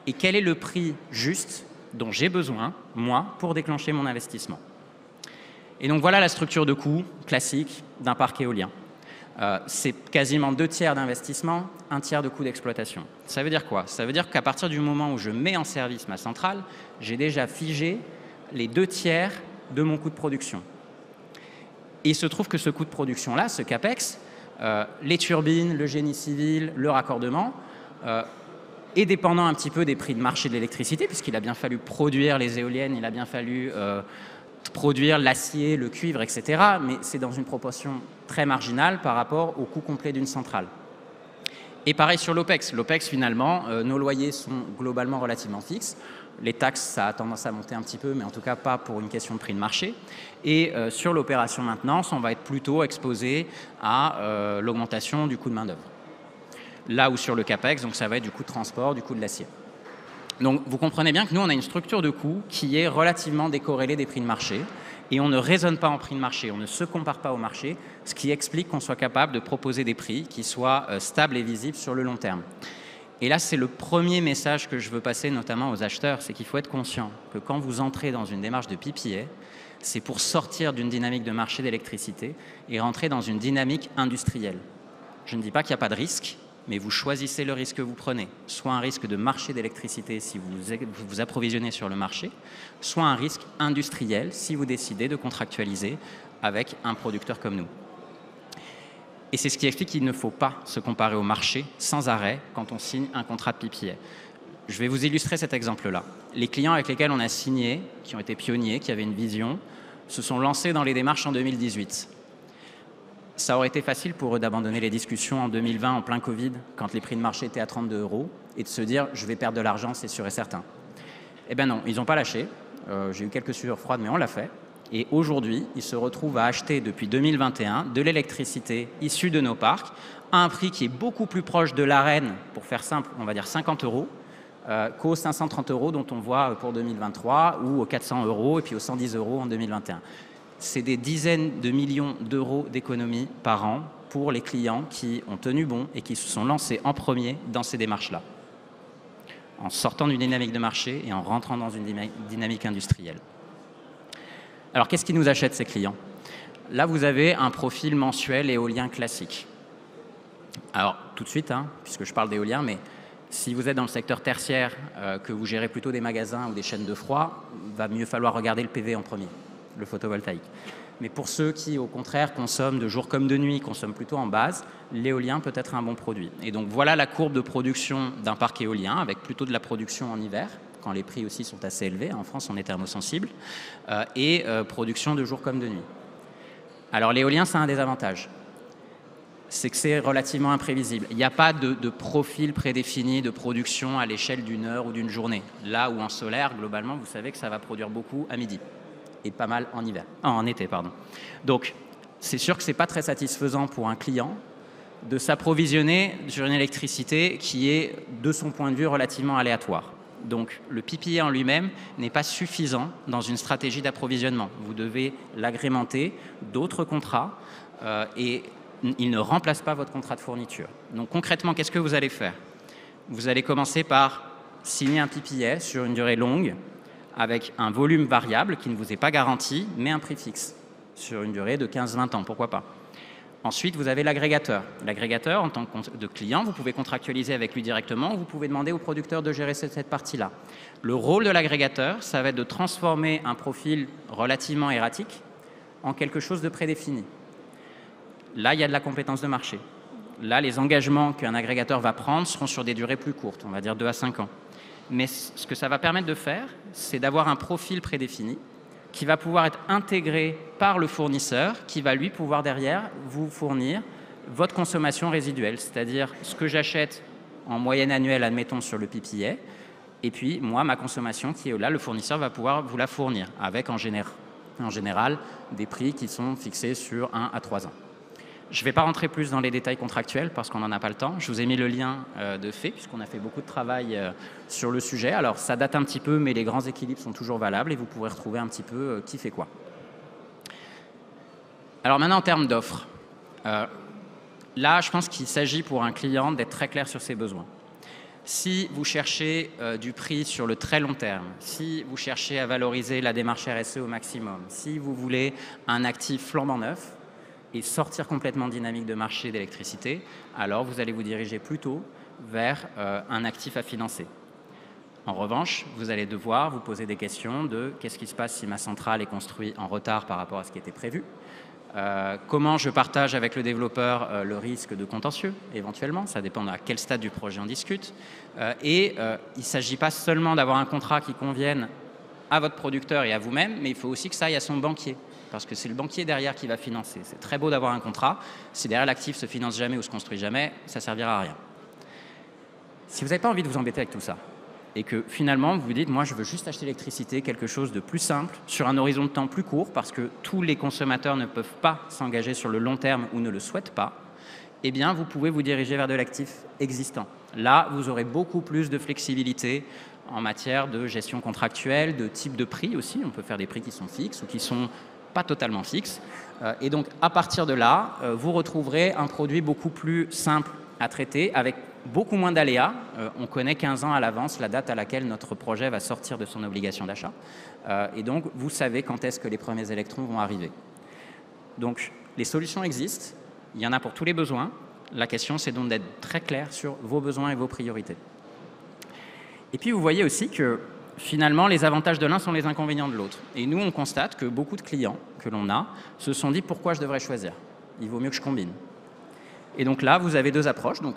Et quel est le prix juste dont j'ai besoin, moi, pour déclencher mon investissement. Et donc voilà la structure de coût classique d'un parc éolien. C'est quasiment 2 tiers d'investissement, 1 tiers de coût d'exploitation. Ça veut dire quoi? Ça veut dire qu'à partir du moment où je mets en service ma centrale, j'ai déjà figé les 2 tiers de mon coût de production. Et il se trouve que ce coût de production-là, ce CAPEX, les turbines, le génie civil, le raccordement, est dépendant un petit peu des prix de marché de l'électricité, puisqu'il a bien fallu produire les éoliennes, il a bien fallu produire l'acier, le cuivre, etc. Mais c'est dans une proportion très marginale par rapport au coût complet d'une centrale. Et pareil sur l'OPEX. L'OPEX, finalement, nos loyers sont globalement relativement fixes. Les taxes, ça a tendance à monter un petit peu, mais en tout cas pas pour une question de prix de marché. Et sur l'opération maintenance, on va être plutôt exposé à l'augmentation du coût de main-d'œuvre. Là où sur le CAPEX, donc ça va être du coût de transport, du coût de l'acier. Donc vous comprenez bien que nous, on a une structure de coût qui est relativement décorrélée des prix de marché. Et on ne raisonne pas en prix de marché, on ne se compare pas au marché, ce qui explique qu'on soit capable de proposer des prix qui soient stables et visibles sur le long terme. Et là, c'est le premier message que je veux passer notamment aux acheteurs, c'est qu'il faut être conscient que quand vous entrez dans une démarche de PPA, c'est pour sortir d'une dynamique de marché d'électricité et rentrer dans une dynamique industrielle. Je ne dis pas qu'il n'y a pas de risque, mais vous choisissez le risque que vous prenez. Soit un risque de marché d'électricité si vous vous approvisionnez sur le marché, soit un risque industriel si vous décidez de contractualiser avec un producteur comme nous. Et c'est ce qui explique qu'il ne faut pas se comparer au marché sans arrêt quand on signe un contrat de PPA. Je vais vous illustrer cet exemple-là. Les clients avec lesquels on a signé, qui ont été pionniers, qui avaient une vision, se sont lancés dans les démarches en 2018. Ça aurait été facile pour eux d'abandonner les discussions en 2020 en plein Covid, quand les prix de marché étaient à 32 €, et de se dire « je vais perdre de l'argent, c'est sûr et certain ». Eh bien non, ils n'ont pas lâché. J'ai eu quelques sueurs froides, mais on l'a fait. Et aujourd'hui, ils se retrouvent à acheter depuis 2021 de l'électricité issue de nos parcs à un prix qui est beaucoup plus proche de l'Arenh, pour faire simple, on va dire 50 €, qu'aux 530 € dont on voit pour 2023, ou aux 400 € et puis aux 110 € en 2021. C'est des dizaines de millions d'euros d'économies par an pour les clients qui ont tenu bon et qui se sont lancés en premier dans ces démarches-là, en sortant d'une dynamique de marché et en rentrant dans une dynamique industrielle. Alors, qu'est-ce qui nous achète ces clients? Là, vous avez un profil mensuel éolien classique. Alors, tout de suite, puisque je parle d'éolien, mais si vous êtes dans le secteur tertiaire, que vous gérez plutôt des magasins ou des chaînes de froid, va mieux falloir regarder le PV en premier, le photovoltaïque. Mais pour ceux qui, au contraire, consomment de jour comme de nuit, consomment plutôt en base, l'éolien peut être un bon produit. Et donc, voilà la courbe de production d'un parc éolien, avec plutôt de la production en hiver, quand les prix aussi sont assez élevés. En France, on est thermosensible, et production de jour comme de nuit. Alors, l'éolien, ça a un désavantage. C'est que c'est relativement imprévisible. Il n'y a pas de profil prédéfini de production à l'échelle d'une heure ou d'une journée. Là où en solaire, globalement, vous savez que ça va produire beaucoup à midi et pas mal en été. Donc, c'est sûr que ce n'est pas très satisfaisant pour un client de s'approvisionner sur une électricité qui est, de son point de vue, relativement aléatoire. Donc, le PPA en lui-même n'est pas suffisant dans une stratégie d'approvisionnement. Vous devez l'agrémenter d'autres contrats et il ne remplace pas votre contrat de fourniture. Donc concrètement, qu'est-ce que vous allez faire? Vous allez commencer par signer un PPA sur une durée longue avec un volume variable qui ne vous est pas garanti, mais un prix fixe sur une durée de 15-20 ans, pourquoi pas. Ensuite, vous avez l'agrégateur. L'agrégateur, en tant que client, vous pouvez contractualiser avec lui directement ou vous pouvez demander au producteur de gérer cette partie-là. Le rôle de l'agrégateur, ça va être de transformer un profil relativement erratique en quelque chose de prédéfini. Là, il y a de la compétence de marché. Là, les engagements qu'un agrégateur va prendre seront sur des durées plus courtes, on va dire 2 à 5 ans. Mais ce que ça va permettre de faire, c'est d'avoir un profil prédéfini qui va pouvoir être intégré par le fournisseur, qui va lui pouvoir derrière vous fournir votre consommation résiduelle, c'est-à-dire ce que j'achète en moyenne annuelle, admettons, sur le PPA, et puis moi, ma consommation qui est là, le fournisseur va pouvoir vous la fournir, avec en général des prix qui sont fixés sur 1 à 3 ans. Je ne vais pas rentrer plus dans les détails contractuels parce qu'on n'en a pas le temps. Je vous ai mis le lien de fait puisqu'on a fait beaucoup de travail sur le sujet. Alors ça date un petit peu, mais les grands équilibres sont toujours valables et vous pourrez retrouver un petit peu qui fait quoi. Alors maintenant en termes d'offres. Là, je pense qu'il s'agit pour un client d'être très clair sur ses besoins. Si vous cherchez du prix sur le très long terme, si vous cherchez à valoriser la démarche RSE au maximum, si vous voulez un actif flambant neuf et sortir complètement dynamique de marché d'électricité, alors vous allez vous diriger plutôt vers un actif à financer. En revanche, vous allez devoir vous poser des questions de qu'est-ce qui se passe si ma centrale est construite en retard par rapport à ce qui était prévu. Comment je partage avec le développeur le risque de contentieux, éventuellement, ça dépend à quel stade du projet on discute. Il ne s'agit pas seulement d'avoir un contrat qui convienne à votre producteur et à vous-même, mais il faut aussi que ça aille à son banquier, parce que c'est le banquier derrière qui va financer. C'est très beau d'avoir un contrat, si derrière l'actif se finance jamais ou se construit jamais, ça ne servira à rien. Si vous n'avez pas envie de vous embêter avec tout ça, et que finalement vous vous dites, moi je veux juste acheter l'électricité, quelque chose de plus simple, sur un horizon de temps plus court, parce que tous les consommateurs ne peuvent pas s'engager sur le long terme ou ne le souhaitent pas, eh bien vous pouvez vous diriger vers de l'actif existant. Là, vous aurez beaucoup plus de flexibilité en matière de gestion contractuelle, de type de prix aussi. On peut faire des prix qui sont fixes ou qui ne sont pas totalement fixes. Et donc à partir de là, vous retrouverez un produit beaucoup plus simple à traiter, avec beaucoup moins d'aléas. On connaît 15 ans à l'avance la date à laquelle notre projet va sortir de son obligation d'achat. Et donc, vous savez quand est-ce que les premiers électrons vont arriver. Donc, les solutions existent. Il y en a pour tous les besoins. La question, c'est donc d'être très clair sur vos besoins et vos priorités. Et puis, vous voyez aussi que finalement, les avantages de l'un sont les inconvénients de l'autre. Et nous, on constate que beaucoup de clients que l'on a se sont dit pourquoi je devrais choisir. Il vaut mieux que je combine. Et donc là, vous avez deux approches. Donc,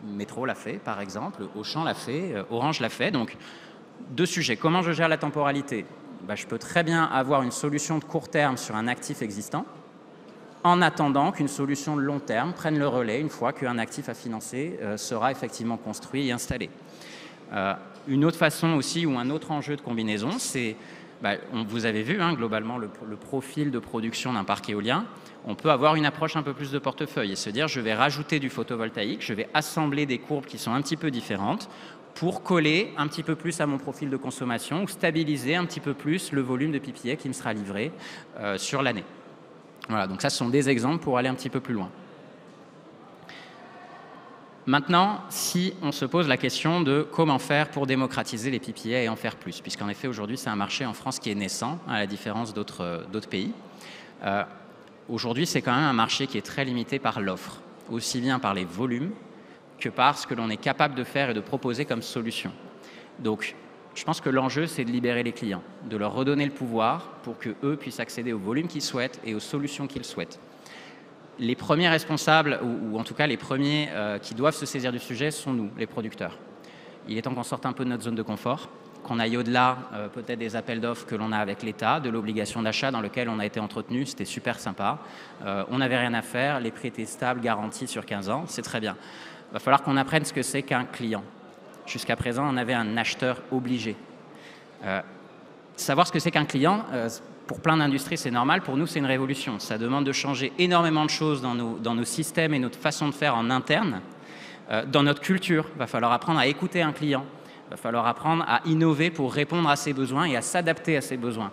Métro l'a fait, par exemple, Auchan l'a fait, Orange l'a fait. Donc, deux sujets. Comment je gère la temporalité ? Je peux très bien avoir une solution de court terme sur un actif existant, en attendant qu'une solution de long terme prenne le relais une fois qu'un actif à financer sera effectivement construit et installé. Une autre façon aussi, ou un autre enjeu de combinaison, c'est, vous avez vu globalement le profil de production d'un parc éolien. On peut avoir une approche un peu plus de portefeuille et se dire je vais rajouter du photovoltaïque, je vais assembler des courbes qui sont un petit peu différentes pour coller un petit peu plus à mon profil de consommation ou stabiliser un petit peu plus le volume de PPA qui me sera livré sur l'année. Voilà, donc ça ce sont des exemples pour aller un petit peu plus loin. Maintenant, si on se pose la question de comment faire pour démocratiser les PPA et en faire plus, puisqu'en effet aujourd'hui c'est un marché en France qui est naissant, à la différence d'autres pays. Aujourd'hui, c'est quand même un marché qui est très limité par l'offre, aussi bien par les volumes que par ce que l'on est capable de faire et de proposer comme solution. Donc, je pense que l'enjeu, c'est de libérer les clients, de leur redonner le pouvoir pour qu'eux puissent accéder au volume qu'ils souhaitent et aux solutions qu'ils souhaitent. Les premiers responsables, ou en tout cas les premiers qui doivent se saisir du sujet, sont nous, les producteurs. Il est temps qu'on sorte un peu de notre zone de confort, qu'on aille au-delà peut-être des appels d'offres que l'on a avec l'État, de l'obligation d'achat dans lequel on a été entretenu, c'était super sympa. On n'avait rien à faire, les prix étaient stables, garantis sur 15 ans, c'est très bien. Il va falloir qu'on apprenne ce que c'est qu'un client. Jusqu'à présent, on avait un acheteur obligé. Savoir ce que c'est qu'un client, pour plein d'industries, c'est normal. Pour nous, c'est une révolution. Ça demande de changer énormément de choses dans nos systèmes et notre façon de faire en interne. Dans notre culture, il va falloir apprendre à écouter un client. Il va falloir apprendre à innover pour répondre à ses besoins et à s'adapter à ses besoins.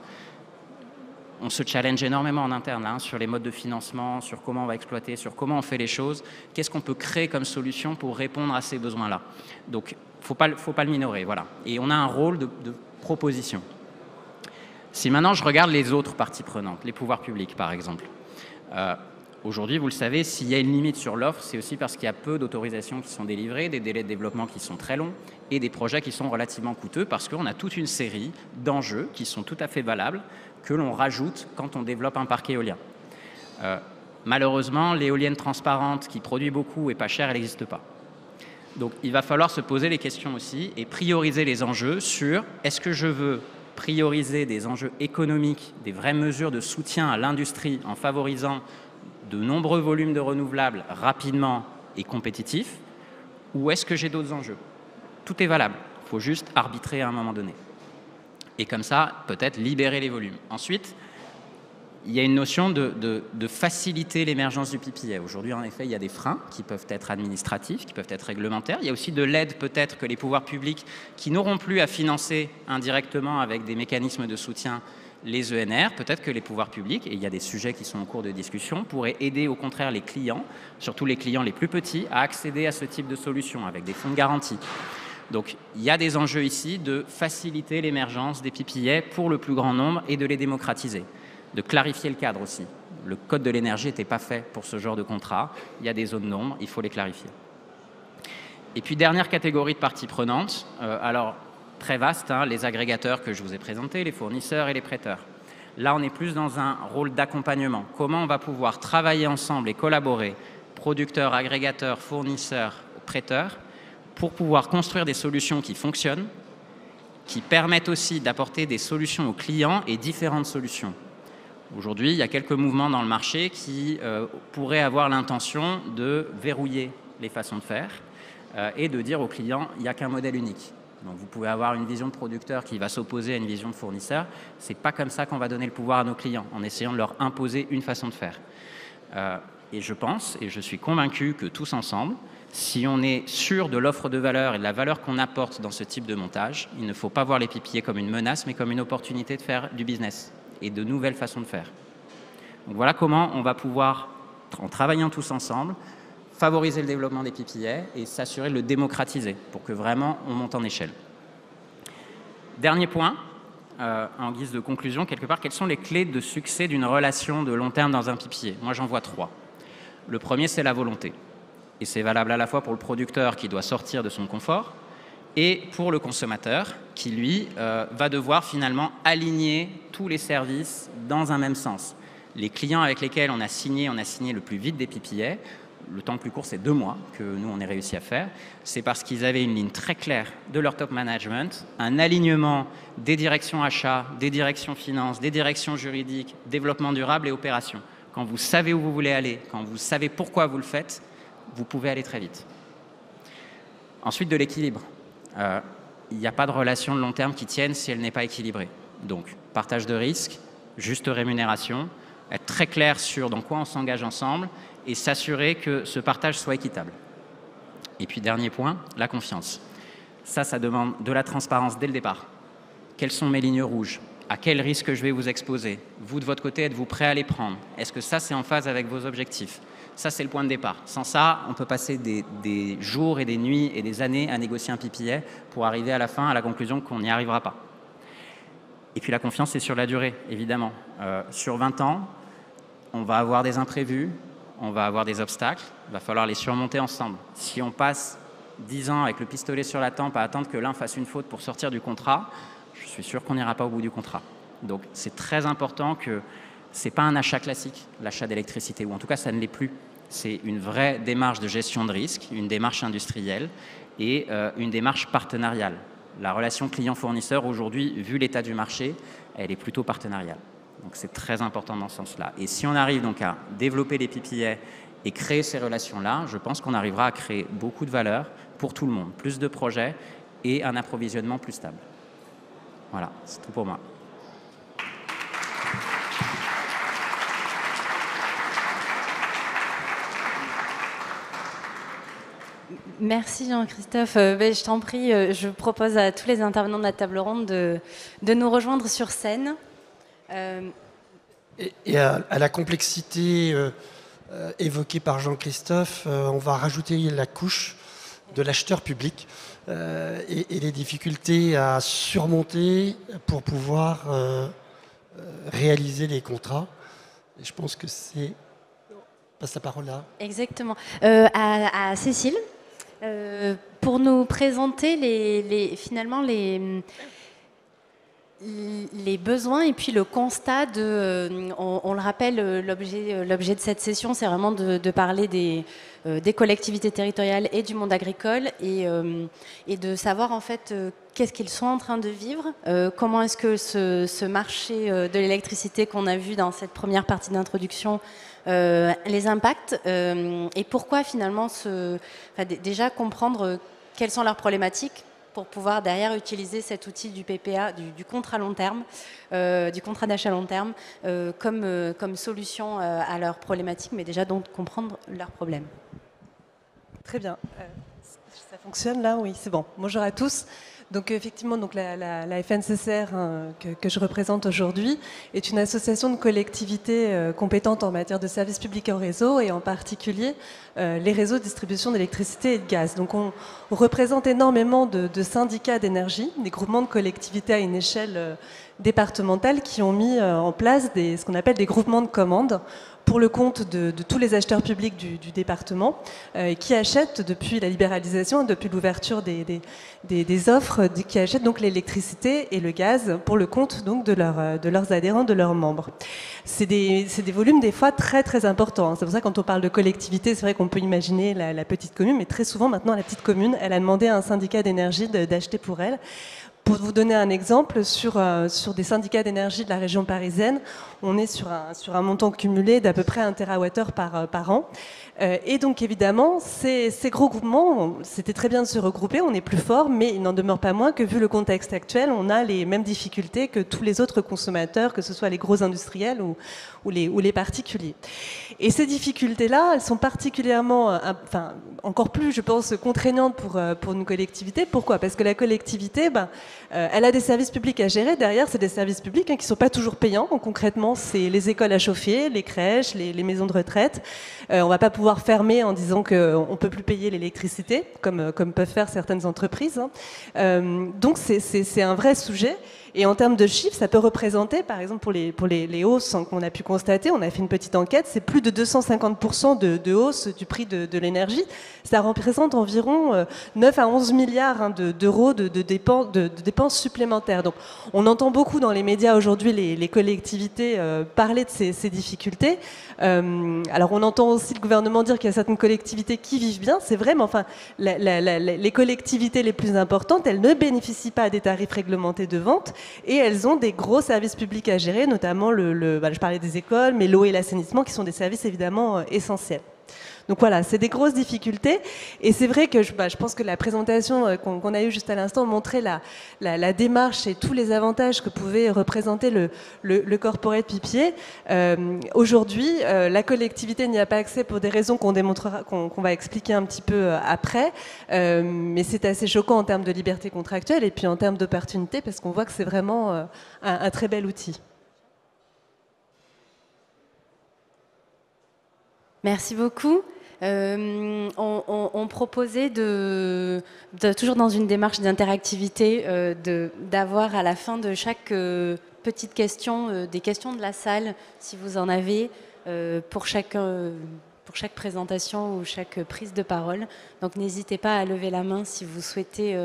On se challenge énormément en interne sur les modes de financement, sur comment on va exploiter, sur comment on fait les choses. Qu'est-ce qu'on peut créer comme solution pour répondre à ces besoins-là? Donc, faut pas le minorer. Voilà. Et on a un rôle de proposition. Si maintenant je regarde les autres parties prenantes, les pouvoirs publics par exemple, aujourd'hui, vous le savez, s'il y a une limite sur l'offre, c'est aussi parce qu'il y a peu d'autorisations qui sont délivrées, des délais de développement qui sont très longs et des projets qui sont relativement coûteux parce qu'on a toute une série d'enjeux qui sont tout à fait valables que l'on rajoute quand on développe un parc éolien. Malheureusement, l'éolienne transparente qui produit beaucoup et pas cher, elle n'existe pas. Donc il va falloir se poser les questions aussi et prioriser les enjeux sur est-ce que je veux prioriser des enjeux économiques, des vraies mesures de soutien à l'industrie en favorisant de nombreux volumes de renouvelables rapidement et compétitifs, ou est-ce que j'ai d'autres enjeux? Tout est valable, il faut juste arbitrer à un moment donné. Et comme ça, peut-être libérer les volumes. Ensuite, il y a une notion de faciliter l'émergence du PPA. Aujourd'hui, en effet, il y a des freins qui peuvent être administratifs, qui peuvent être réglementaires. Il y a aussi de l'aide peut-être que les pouvoirs publics qui n'auront plus à financer indirectement avec des mécanismes de soutien les ENR, peut-être que les pouvoirs publics, et il y a des sujets qui sont en cours de discussion, pourraient aider au contraire les clients, surtout les clients les plus petits, à accéder à ce type de solution avec des fonds de garantie. Donc il y a des enjeux ici de faciliter l'émergence des PPA pour le plus grand nombre et de les démocratiser, de clarifier le cadre aussi. Le code de l'énergie n'était pas fait pour ce genre de contrat, il y a des zones d'ombre, il faut les clarifier. Et puis dernière catégorie de parties prenantes, alors très vaste, hein, les agrégateurs que je vous ai présentés, les fournisseurs et les prêteurs. Là, on est plus dans un rôle d'accompagnement. Comment on va pouvoir travailler ensemble et collaborer, producteurs, agrégateurs, fournisseurs, prêteurs, pour pouvoir construire des solutions qui fonctionnent, qui permettent aussi d'apporter des solutions aux clients et différentes solutions. Aujourd'hui, il y a quelques mouvements dans le marché qui pourraient avoir l'intention de verrouiller les façons de faire et de dire aux clients, il n'y a qu'un modèle unique. Donc vous pouvez avoir une vision de producteur qui va s'opposer à une vision de fournisseur. Ce n'est pas comme ça qu'on va donner le pouvoir à nos clients, en essayant de leur imposer une façon de faire. Et je pense, et je suis convaincu que tous ensemble, si on est sûr de l'offre de valeur et de la valeur qu'on apporte dans ce type de montage, il ne faut pas voir les PPA comme une menace, mais comme une opportunité de faire du business et de nouvelles façons de faire. Donc voilà comment on va pouvoir, en travaillant tous ensemble, favoriser le développement des PPA et s'assurer de le démocratiser pour que vraiment on monte en échelle. Dernier point, en guise de conclusion, quelque part, quelles sont les clés de succès d'une relation de long terme dans un PPA? Moi, j'en vois 3. Le premier, c'est la volonté. Et c'est valable à la fois pour le producteur qui doit sortir de son confort et pour le consommateur qui, lui, va devoir finalement aligner tous les services dans un même sens. Les clients avec lesquels on a signé le plus vite des PPA, le temps le plus court, c'est 2 mois que nous, on a réussi à faire. C'est parce qu'ils avaient une ligne très claire de leur top management, un alignement des directions achats, des directions finances, des directions juridiques, développement durable et opération. Quand vous savez où vous voulez aller, quand vous savez pourquoi vous le faites, vous pouvez aller très vite. Ensuite, de l'équilibre. Il n'y a pas de relation de long terme qui tienne si elle n'est pas équilibrée. Donc, partage de risques, juste rémunération, être très clair sur dans quoi on s'engage ensemble et s'assurer que ce partage soit équitable. Et puis, dernier point, la confiance. Ça demande de la transparence dès le départ. Quelles sont mes lignes rouges? À quels risques je vais vous exposer? Vous, de votre côté, êtes-vous prêt à les prendre? Est-ce que ça, c'est en phase avec vos objectifs? Ça, c'est le point de départ. Sans ça, on peut passer des jours et des nuits et des années à négocier un PPA pour arriver à la fin à la conclusion qu'on n'y arrivera pas. Et puis la confiance, c'est sur la durée, évidemment. Sur 20 ans, on va avoir des imprévus, on va avoir des obstacles, il va falloir les surmonter ensemble. Si on passe 10 ans avec le pistolet sur la tempe à attendre que l'un fasse une faute pour sortir du contrat, je suis sûr qu'on n'ira pas au bout du contrat. Donc c'est très important que ce n'est pas un achat classique, l'achat d'électricité, ou en tout cas ça ne l'est plus. C'est une vraie démarche de gestion de risque, une démarche industrielle et une démarche partenariale. La relation client-fournisseur aujourd'hui, vu l'état du marché, elle est plutôt partenariale. Donc c'est très important dans ce sens-là. Et si on arrive donc à développer les PPA et créer ces relations-là, je pense qu'on arrivera à créer beaucoup de valeur pour tout le monde, plus de projets et un approvisionnement plus stable. Voilà, c'est tout pour moi. Merci Jean-Christophe. Je t'en prie, je propose à tous les intervenants de la table ronde de nous rejoindre sur scène. Et à la complexité évoquée par Jean-Christophe, on va rajouter la couche de l'acheteur public et les difficultés à surmonter pour pouvoir réaliser les contrats. Et je pense que c'est... passe la parole là. Exactement. À Cécile, pour nous présenter finalement les besoins et puis le constat on le rappelle, l'objet de cette session, c'est vraiment de parler des collectivités territoriales et du monde agricole et de savoir en fait qu'est-ce qu'ils sont en train de vivre, comment est-ce que ce marché de l'électricité qu'on a vu dans cette première partie d'introduction les impacte et pourquoi finalement déjà comprendre quelles sont leurs problématiques pour pouvoir derrière utiliser cet outil du PPA, du contrat long terme, du contrat d'achat long terme, comme solution à leurs problématiques, mais déjà donc comprendre leurs problèmes. Très bien. Ça fonctionne là? Oui, c'est bon. Bonjour à tous. Donc effectivement, donc la FNCCR que je représente aujourd'hui est une association de collectivités compétentes en matière de services publics en réseau et en particulier les réseaux de distribution d'électricité et de gaz. Donc on représente énormément de syndicats d'énergie, des groupements de collectivités à une échelle départementale qui ont mis en place ce qu'on appelle des groupements de commandes pour le compte de tous les acheteurs publics du département qui achètent depuis la libéralisation, depuis l'ouverture des offres, qui achètent donc l'électricité et le gaz pour le compte donc de leurs adhérents, de leurs membres. C'est des volumes des fois très très importants. C'est pour ça que quand on parle de collectivité, c'est vrai qu'on peut imaginer la petite commune, mais très souvent maintenant la petite commune, elle a demandé à un syndicat d'énergie d'acheter pour elle. Pour vous donner un exemple, sur des syndicats d'énergie de la région parisienne, on est sur un montant cumulé d'à peu près 1 TWh par an. Et donc évidemment, ces gros groupements, c'était très bien de se regrouper, on est plus fort, mais il n'en demeure pas moins que vu le contexte actuel, on a les mêmes difficultés que tous les autres consommateurs, que ce soit les gros industriels ou les particuliers. Et ces difficultés-là, elles sont particulièrement, encore plus, je pense, contraignantes pour une collectivité. Pourquoi? Parce que la collectivité, elle a des services publics à gérer. Derrière, c'est des services publics qui ne sont pas toujours payants. Donc, concrètement, c'est les écoles à chauffer, les crèches, les maisons de retraite. On ne va pas pouvoir fermer en disant qu'on ne peut plus payer l'électricité, comme peuvent faire certaines entreprises. Donc, c'est un vrai sujet. Et en termes de chiffres, ça peut représenter, par exemple, pour les hausses qu'on a pu constater, on a fait une petite enquête, c'est plus de 250% de hausse du prix de l'énergie. Ça représente environ 9 à 11 milliards d'euros de dépenses supplémentaires. Donc, on entend beaucoup dans les médias aujourd'hui les collectivités parler de ces difficultés. Alors, on entend aussi le gouvernement dire qu'il y a certaines collectivités qui vivent bien, c'est vrai, mais enfin, les collectivités les plus importantes, elles ne bénéficient pas des tarifs réglementés de vente. Et elles ont des gros services publics à gérer, notamment, je parlais des écoles, mais l'eau et l'assainissement, qui sont des services évidemment essentiels. Donc voilà, c'est des grosses difficultés. Et c'est vrai que je pense que la présentation qu'on a eue juste à l'instant montrait la démarche et tous les avantages que pouvait représenter le corporate PPA. Aujourd'hui, la collectivité n'y a pas accès pour des raisons qu'on va expliquer un petit peu après. Mais c'est assez choquant en termes de liberté contractuelle et puis en termes d'opportunité parce qu'on voit que c'est vraiment un très bel outil. Merci beaucoup. On proposait toujours dans une démarche d'interactivité, d'avoir à la fin de chaque petite question, des questions de la salle, si vous en avez, pour chaque présentation ou chaque prise de parole. Donc n'hésitez pas à lever la main si vous souhaitez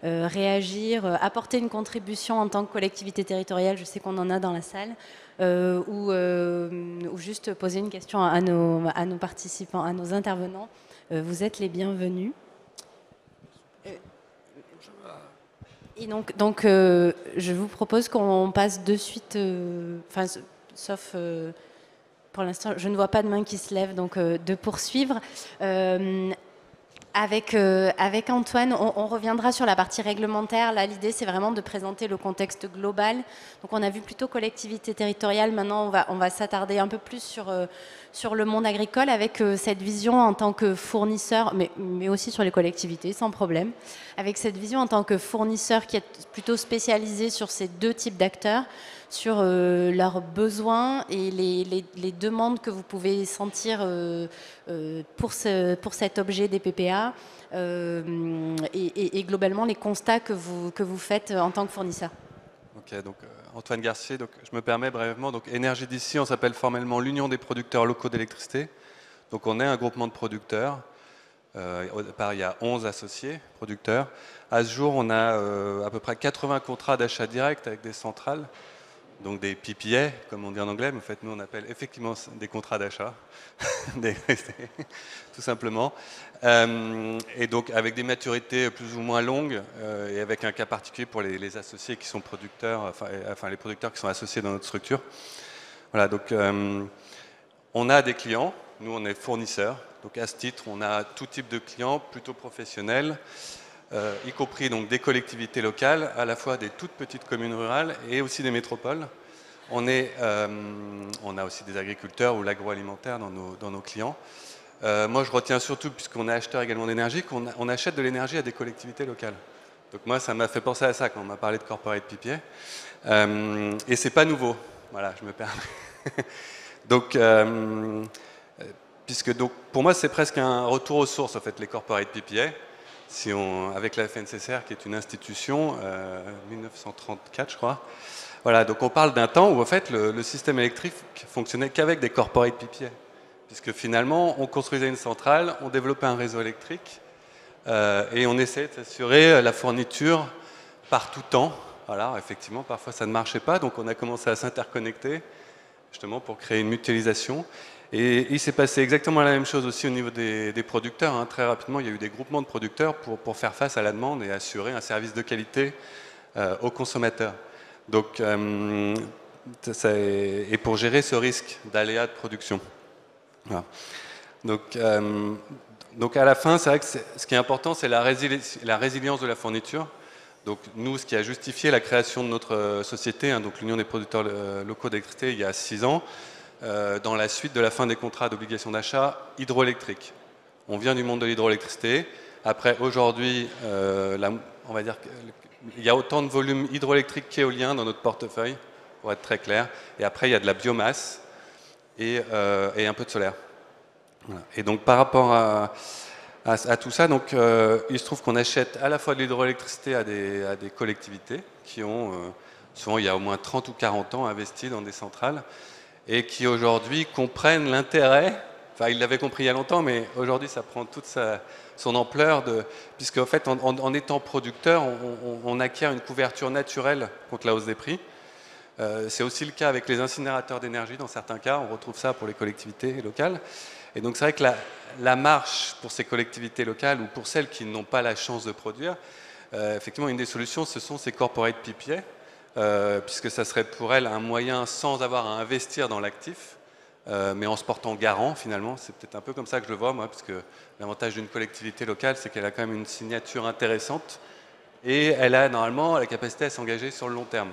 réagir, apporter une contribution en tant que collectivité territoriale, je sais qu'on en a dans la salle, ou juste poser une question à nos participants, à nos intervenants. Vous êtes les bienvenus. Et donc je vous propose qu'on passe de suite, sauf pour l'instant, je ne vois pas de main qui se lève, donc de poursuivre. Avec Antoine, on reviendra sur la partie réglementaire. Là, l'idée, c'est vraiment de présenter le contexte global. Donc, on a vu plutôt collectivité territoriale. Maintenant, on va s'attarder un peu plus sur le monde agricole avec cette vision en tant que fournisseur, mais aussi sur les collectivités, sans problème. Avec cette vision en tant que fournisseur qui est plutôt spécialisé sur ces deux types d'acteurs, sur leurs besoins et les demandes que vous pouvez sentir pour cet objet des PPA et globalement les constats que vous faites en tant que fournisseur. Ok, donc Antoine Garcier, donc, je me permets brièvement, donc Énergie d'ici, on s'appelle formellement l'Union des producteurs locaux d'électricité. Donc on est un groupement de producteurs. Au départ, il y a 11 associés producteurs. À ce jour, on a à peu près 80 contrats d'achat direct avec des centrales. Donc des PPA, comme on dit en anglais, mais en fait nous on appelle effectivement des contrats d'achat, tout simplement. Et donc avec des maturités plus ou moins longues et avec un cas particulier pour les associés qui sont producteurs, enfin les producteurs qui sont associés dans notre structure. Voilà, donc on a des clients, nous on est fournisseurs, donc à ce titre on a tout type de clients plutôt professionnels. y compris donc des collectivités locales, à la fois des toutes petites communes rurales et aussi des métropoles. On a aussi des agriculteurs ou l'agroalimentaire dans nos clients. Moi, je retiens surtout, puisqu'on est acheteur également d'énergie, qu'on achète de l'énergie à des collectivités locales. Donc moi, ça m'a fait penser à ça quand on m'a parlé de corporate PPA. Et c'est pas nouveau. Voilà, je me permets. Donc, puisque donc, pour moi, c'est presque un retour aux sources, en fait, les corporate PPA. Avec la FNCSR, qui est une institution, 1934, je crois. Voilà, donc on parle d'un temps où, en fait, le système électrique fonctionnait qu'avec des corporate PPA. Puisque finalement, on construisait une centrale, on développait un réseau électrique, et on essayait de s'assurer la fourniture par tout temps. Voilà, effectivement, parfois ça ne marchait pas, donc on a commencé à s'interconnecter, justement pour créer une mutualisation. Et il s'est passé exactement la même chose aussi au niveau des producteurs. Hein. Très rapidement, il y a eu des groupements de producteurs pour faire face à la demande et assurer un service de qualité aux consommateurs. Donc, et pour gérer ce risque d'aléa de production. Voilà. Donc à la fin, c'est vrai que ce qui est important, c'est la résilience de la fourniture. Donc nous, ce qui a justifié la création de notre société, hein, donc l'Union des producteurs locaux d'électricité, il y a 6 ans, dans la suite de la fin des contrats d'obligation d'achat hydroélectrique. On vient du monde de l'hydroélectricité. Après, aujourd'hui, on va dire qu'il y a autant de volume hydroélectrique qu'éolien dans notre portefeuille, pour être très clair. Et après, il y a de la biomasse et un peu de solaire. Voilà. Et donc, par rapport à tout ça, donc, il se trouve qu'on achète à la fois de l'hydroélectricité à des collectivités qui ont, souvent il y a au moins 30 ou 40 ans, investi dans des centrales et qui aujourd'hui comprennent l'intérêt, enfin ils l'avaient compris il y a longtemps, mais aujourd'hui ça prend toute son ampleur, puisque en fait en étant producteur, on acquiert une couverture naturelle contre la hausse des prix. C'est aussi le cas avec les incinérateurs d'énergie dans certains cas, on retrouve ça pour les collectivités locales. Et donc c'est vrai que la marche pour ces collectivités locales ou pour celles qui n'ont pas la chance de produire, effectivement une des solutions ce sont ces corporate PPA, puisque ça serait pour elles un moyen sans avoir à investir dans l'actif, mais en se portant garant finalement. C'est peut-être un peu comme ça que je le vois moi, parce que l'avantage d'une collectivité locale c'est qu'elle a quand même une signature intéressante et elle a normalement la capacité à s'engager sur le long terme.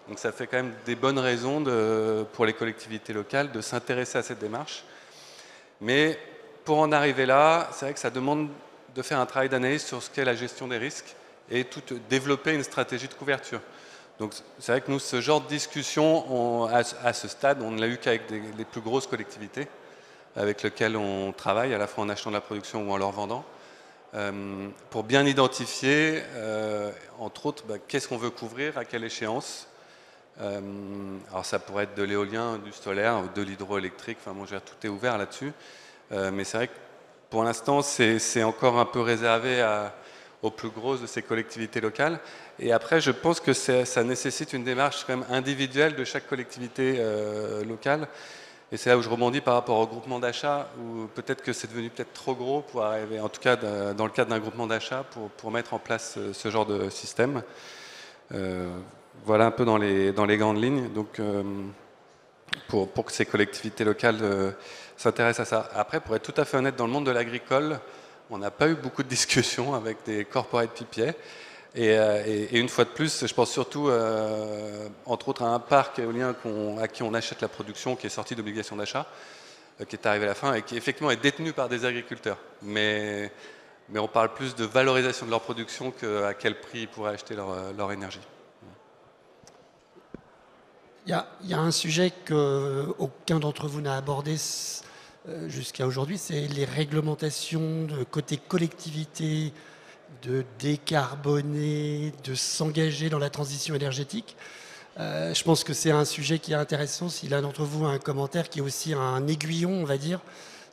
Donc ça fait quand même des bonnes raisons pour les collectivités locales de s'intéresser à cette démarche. Mais pour en arriver là, c'est vrai que ça demande de faire un travail d'analyse sur ce qu'est la gestion des risques et développer une stratégie de couverture. Donc c'est vrai que nous, ce genre de discussion, à ce stade, on ne l'a eu qu'avec les plus grosses collectivités avec lesquelles on travaille, à la fois en achetant de la production ou en leur vendant, pour bien identifier, entre autres, qu'est-ce qu'on veut couvrir, à quelle échéance. Alors ça pourrait être de l'éolien, du solaire, de l'hydroélectrique, enfin bon, tout est ouvert là-dessus. Mais c'est vrai que pour l'instant, c'est encore un peu réservé aux plus grosses de ces collectivités locales. Et après, je pense que ça nécessite une démarche quand même individuelle de chaque collectivité locale. Et c'est là où je rebondis par rapport au groupement d'achat, où peut-être que c'est devenu peut-être trop gros pour arriver, en tout cas dans le cadre d'un groupement d'achat, pour mettre en place ce genre de système. Voilà un peu dans les grandes lignes, donc pour que ces collectivités locales s'intéressent à ça. Après, pour être tout à fait honnête, dans le monde de l'agricole, on n'a pas eu beaucoup de discussions avec des corporate PPA. Et une fois de plus, je pense surtout, entre autres, à un parc éolien à qui on achète la production, qui est sorti d'obligation d'achat, qui est arrivé à la fin et qui effectivement est détenu par des agriculteurs. Mais on parle plus de valorisation de leur production qu'à quel prix ils pourraient acheter leur énergie. Il y a un sujet qu'aucun d'entre vous n'a abordé jusqu'à aujourd'hui, c'est les réglementations de côté collectivité, de décarboner, de s'engager dans la transition énergétique. Je pense que c'est un sujet qui est intéressant. Si l'un d'entre vous a un commentaire qui est aussi un aiguillon, on va dire,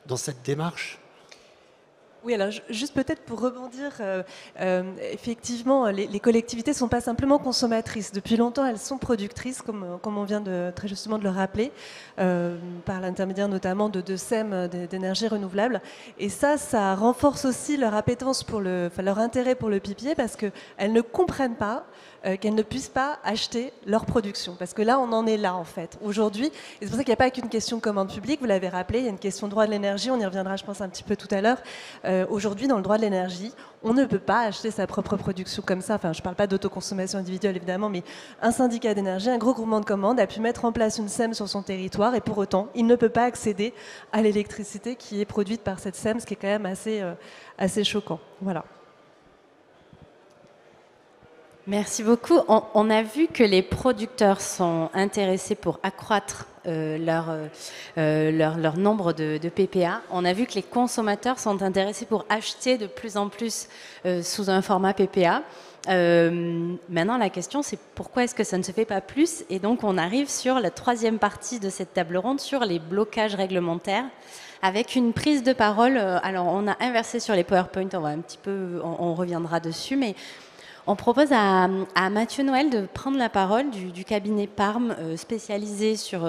dans cette démarche. Oui, alors juste peut-être pour rebondir, effectivement, les collectivités ne sont pas simplement consommatrices. Depuis longtemps, elles sont productrices, comme on vient très justement de le rappeler, par l'intermédiaire notamment de SEM, d'énergie renouvelable. Et ça renforce aussi leur appétence leur intérêt pour le PPA, parce qu'elles ne comprennent pas qu'elles ne puissent pas acheter leur production. Parce que là, on en est là, en fait, aujourd'hui. Et c'est pour ça qu'il n'y a pas qu'une question de commande publique, vous l'avez rappelé, il y a une question de droit de l'énergie, on y reviendra, je pense, un petit peu tout à l'heure. Aujourd'hui, dans le droit de l'énergie, on ne peut pas acheter sa propre production comme ça. Enfin, je ne parle pas d'autoconsommation individuelle, évidemment, mais un syndicat d'énergie, un gros groupement de commandes, a pu mettre en place une SEM sur son territoire et pour autant, il ne peut pas accéder à l'électricité qui est produite par cette SEM, ce qui est quand même assez choquant. Voilà. Merci beaucoup. On a vu que les producteurs sont intéressés pour accroître leur nombre de PPA. On a vu que les consommateurs sont intéressés pour acheter de plus en plus sous un format PPA. Maintenant, la question, c'est pourquoi est-ce que ça ne se fait pas plus? Et donc, on arrive sur la troisième partie de cette table ronde, sur les blocages réglementaires, avec une prise de parole. Alors, on a inversé sur les PowerPoint, on reviendra dessus, mais on propose à Mathieu Noël de prendre la parole du cabinet PARM spécialisé sur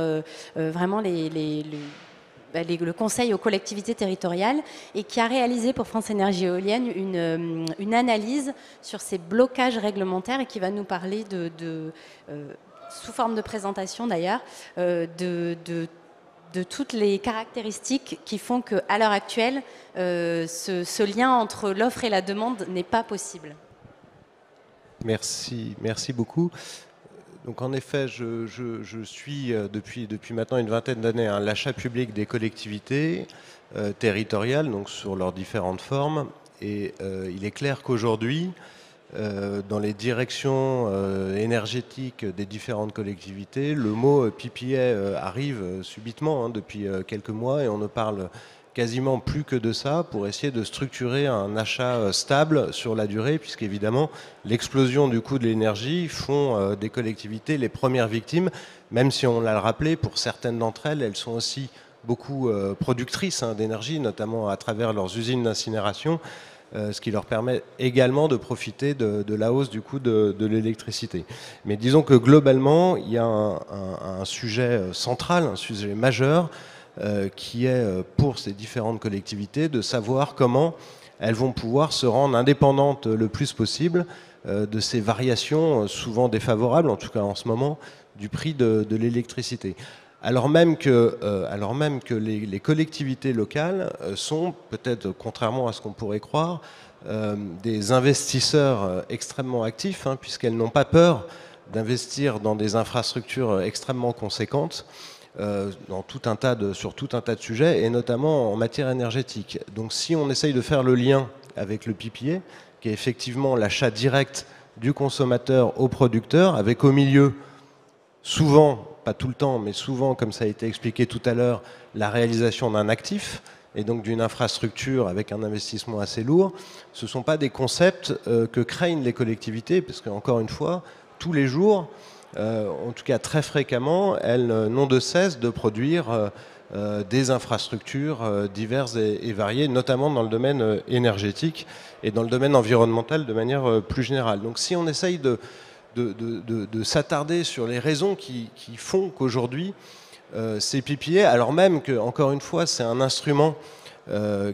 vraiment le conseil aux collectivités territoriales et qui a réalisé pour France Énergie Éolienne une analyse sur ces blocages réglementaires et qui va nous parler sous forme de présentation d'ailleurs, de toutes les caractéristiques qui font qu'à l'heure actuelle, ce lien entre l'offre et la demande n'est pas possible. Merci beaucoup. Donc en effet, je suis depuis maintenant une vingtaine d'années à l'achat public des collectivités territoriales, donc sur leurs différentes formes. Et il est clair qu'aujourd'hui, dans les directions énergétiques des différentes collectivités, le mot PPA arrive subitement depuis quelques mois et on ne parle quasiment plus que de ça pour essayer de structurer un achat stable sur la durée, puisqu'évidemment l'explosion du coût de l'énergie font des collectivités les premières victimes, même si on l'a rappelé, pour certaines d'entre elles, elles sont aussi beaucoup productrices d'énergie, notamment à travers leurs usines d'incinération, ce qui leur permet également de profiter de la hausse du coût de l'électricité. Mais disons que globalement, il y a un sujet central, un sujet majeur, qui est pour ces différentes collectivités de savoir comment elles vont pouvoir se rendre indépendantes le plus possible de ces variations souvent défavorables, en tout cas en ce moment, du prix de l'électricité. Alors même que les collectivités locales sont, peut-être contrairement à ce qu'on pourrait croire, des investisseurs extrêmement actifs, puisqu'elles n'ont pas peur d'investir dans des infrastructures extrêmement conséquentes, sur tout un tas de sujets, et notamment en matière énergétique. Donc si on essaye de faire le lien avec le PPA, qui est effectivement l'achat direct du consommateur au producteur, avec au milieu, souvent, pas tout le temps, mais souvent, comme ça a été expliqué tout à l'heure, la réalisation d'un actif, et donc d'une infrastructure avec un investissement assez lourd, ce ne sont pas des concepts que craignent les collectivités, parce qu'encore une fois, tous les jours, en tout cas très fréquemment, elles n'ont de cesse de produire des infrastructures diverses et variées, notamment dans le domaine énergétique et dans le domaine environnemental de manière plus générale. Donc si on essaye de s'attarder sur les raisons qui font qu'aujourd'hui ces PPA, alors même que, encore une fois, c'est un instrument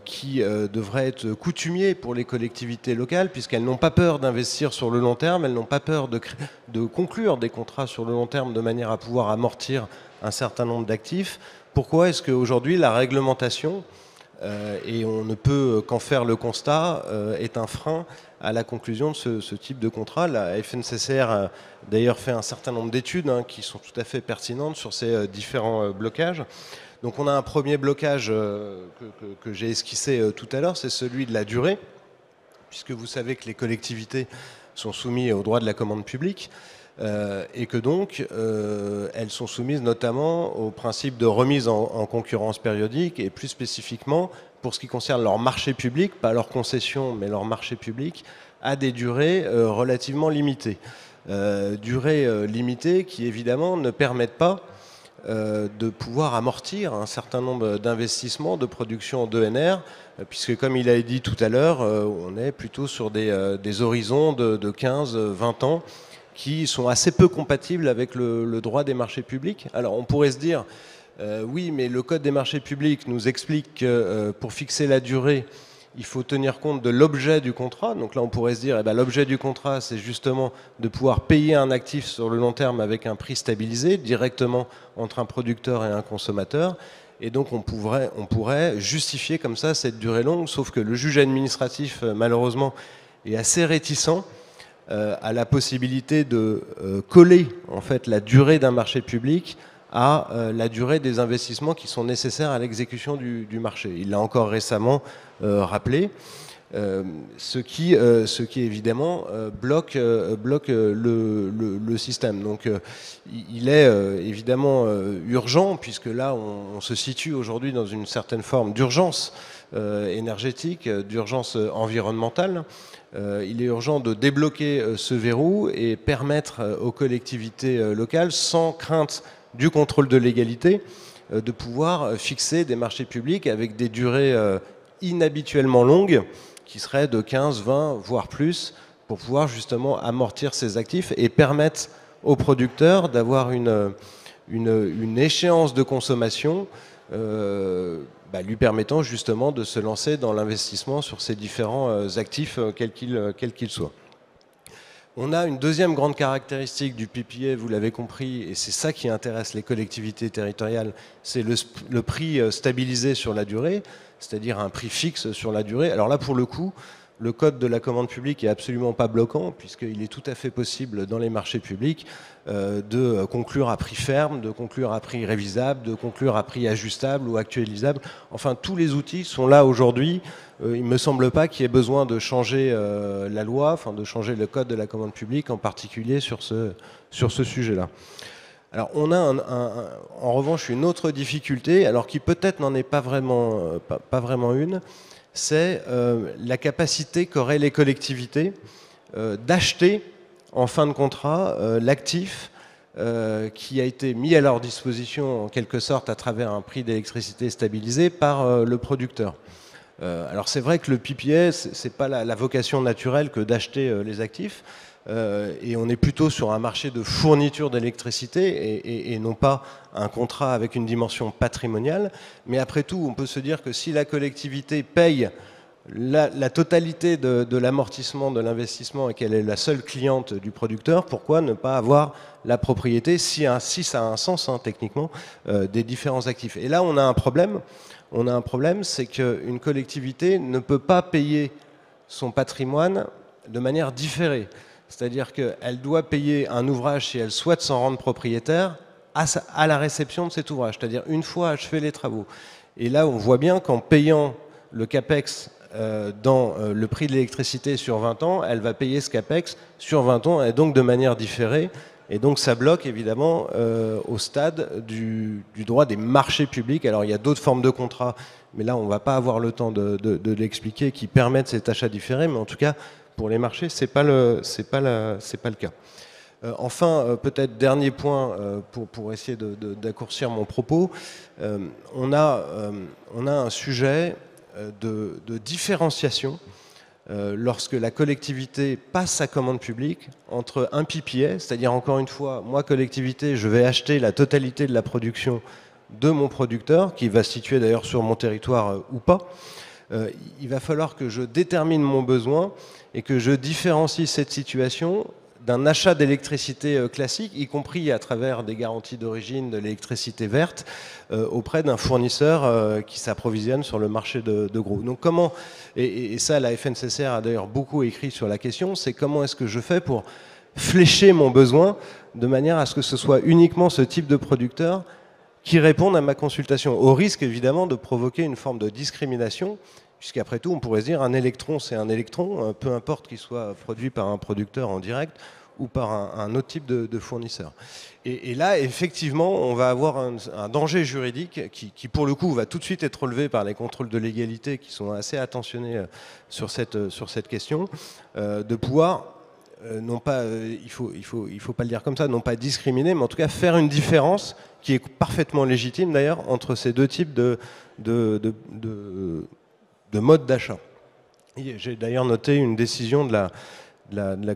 qui devrait être coutumier pour les collectivités locales, puisqu'elles n'ont pas peur d'investir sur le long terme, elles n'ont pas peur de conclure des contrats sur le long terme de manière à pouvoir amortir un certain nombre d'actifs. Pourquoi est-ce qu'aujourd'hui la réglementation, et on ne peut qu'en faire le constat, est un frein à la conclusion de ce type de contrat? La FNCCR a d'ailleurs fait un certain nombre d'études qui sont tout à fait pertinentes sur ces différents blocages. Donc on a un premier blocage que j'ai esquissé tout à l'heure, c'est celui de la durée, puisque vous savez que les collectivités sont soumises au droit de la commande publique et que donc elles sont soumises notamment au principe de remise en concurrence périodique et plus spécifiquement pour ce qui concerne leur marché public, pas leur concession mais leur marché public, à des durées relativement limitées. Durées limitées qui évidemment ne permettent pas de pouvoir amortir un certain nombre d'investissements de production d'ENR, puisque comme il a dit tout à l'heure, on est plutôt sur des horizons de 15-20 ans qui sont assez peu compatibles avec le droit des marchés publics. Alors on pourrait se dire, oui, mais le Code des marchés publics nous explique que pour fixer la durée, il faut tenir compte de l'objet du contrat. Donc là, on pourrait se dire, l'objet du contrat, c'est justement de pouvoir payer un actif sur le long terme avec un prix stabilisé, directement entre un producteur et un consommateur. Et donc on pourrait justifier comme ça cette durée longue, sauf que le juge administratif, malheureusement, est assez réticent à la possibilité de coller en fait la durée d'un marché public à la durée des investissements qui sont nécessaires à l'exécution du marché. Il l'a encore récemment rappelé, ce qui évidemment bloque le système. Donc il est évidemment urgent, puisque là on se situe aujourd'hui dans une certaine forme d'urgence énergétique, d'urgence environnementale. Il est urgent de débloquer ce verrou et permettre aux collectivités locales, sans crainte du contrôle de légalité, de pouvoir fixer des marchés publics avec des durées inhabituellement longues, qui seraient de 15, 20, voire plus, pour pouvoir justement amortir ces actifs et permettre aux producteurs d'avoir une échéance de consommation lui permettant justement de se lancer dans l'investissement sur ces différents actifs, quels qu'ils soient. On a une deuxième grande caractéristique du PPA, vous l'avez compris, et c'est ça qui intéresse les collectivités territoriales, c'est le prix stabilisé sur la durée, c'est-à-dire un prix fixe sur la durée. Alors là, pour le coup, le code de la commande publique est absolument pas bloquant, puisqu'il est tout à fait possible dans les marchés publics de conclure à prix ferme, de conclure à prix révisable, de conclure à prix ajustable ou actualisable. Enfin, tous les outils sont là aujourd'hui. Il ne me semble pas qu'il y ait besoin de changer la loi, enfin de changer le code de la commande publique, en particulier sur ce sujet-là. Alors on a en revanche une autre difficulté, alors qui peut-être n'en est pas vraiment une, c'est la capacité qu'auraient les collectivités d'acheter en fin de contrat l'actif qui a été mis à leur disposition en quelque sorte à travers un prix d'électricité stabilisé par le producteur. Alors c'est vrai que le PPA, c'est pas la vocation naturelle que d'acheter les actifs, et on est plutôt sur un marché de fourniture d'électricité et non pas un contrat avec une dimension patrimoniale. Mais après tout, on peut se dire que si la collectivité paye la totalité de l'amortissement de l'investissement et qu'elle est la seule cliente du producteur, pourquoi ne pas avoir la propriété, si ça a un sens techniquement, des différents actifs. Et là, on a un problème. C'est qu'une collectivité ne peut pas payer son patrimoine de manière différée. C'est-à-dire qu'elle doit payer un ouvrage si elle souhaite s'en rendre propriétaire à la réception de cet ouvrage, c'est-à-dire une fois achevé les travaux. Et là, on voit bien qu'en payant le CAPEX dans le prix de l'électricité sur 20 ans, elle va payer ce CAPEX sur 20 ans et donc de manière différée. Et donc ça bloque évidemment au stade du droit des marchés publics. Alors il y a d'autres formes de contrats, mais là on ne va pas avoir le temps de l'expliquer, qui permettent cet achat différé, mais en tout cas pour les marchés c'est pas le cas. Enfin, peut-être dernier point pour essayer d'accourcir mon propos, on a un sujet de différenciation lorsque la collectivité passe sa commande publique entre un PPA, c'est-à-dire encore une fois, moi collectivité, je vais acheter la totalité de la production de mon producteur, qui va se situer d'ailleurs sur mon territoire ou pas. Il va falloir que je détermine mon besoin et que je différencie cette situation d'un achat d'électricité classique, y compris à travers des garanties d'origine de l'électricité verte, auprès d'un fournisseur qui s'approvisionne sur le marché de gros. Donc comment, et ça la FNCCR a d'ailleurs beaucoup écrit sur la question, c'est comment est-ce que je fais pour flécher mon besoin de manière à ce que ce soit uniquement ce type de producteur qui répondent à ma consultation, au risque évidemment de provoquer une forme de discrimination, puisqu'après tout on pourrait se dire un électron c'est un électron, peu importe qu'il soit produit par un producteur en direct ou par un autre type de fournisseur. Et là effectivement on va avoir un danger juridique qui pour le coup va tout de suite être relevé par les contrôles de légalité qui sont assez attentionnés sur cette question, de pouvoir non pas, il faut pas le dire comme ça, non pas discriminer, mais en tout cas faire une différence qui est parfaitement légitime d'ailleurs entre ces deux types de modes d'achat. J'ai d'ailleurs noté une décision de la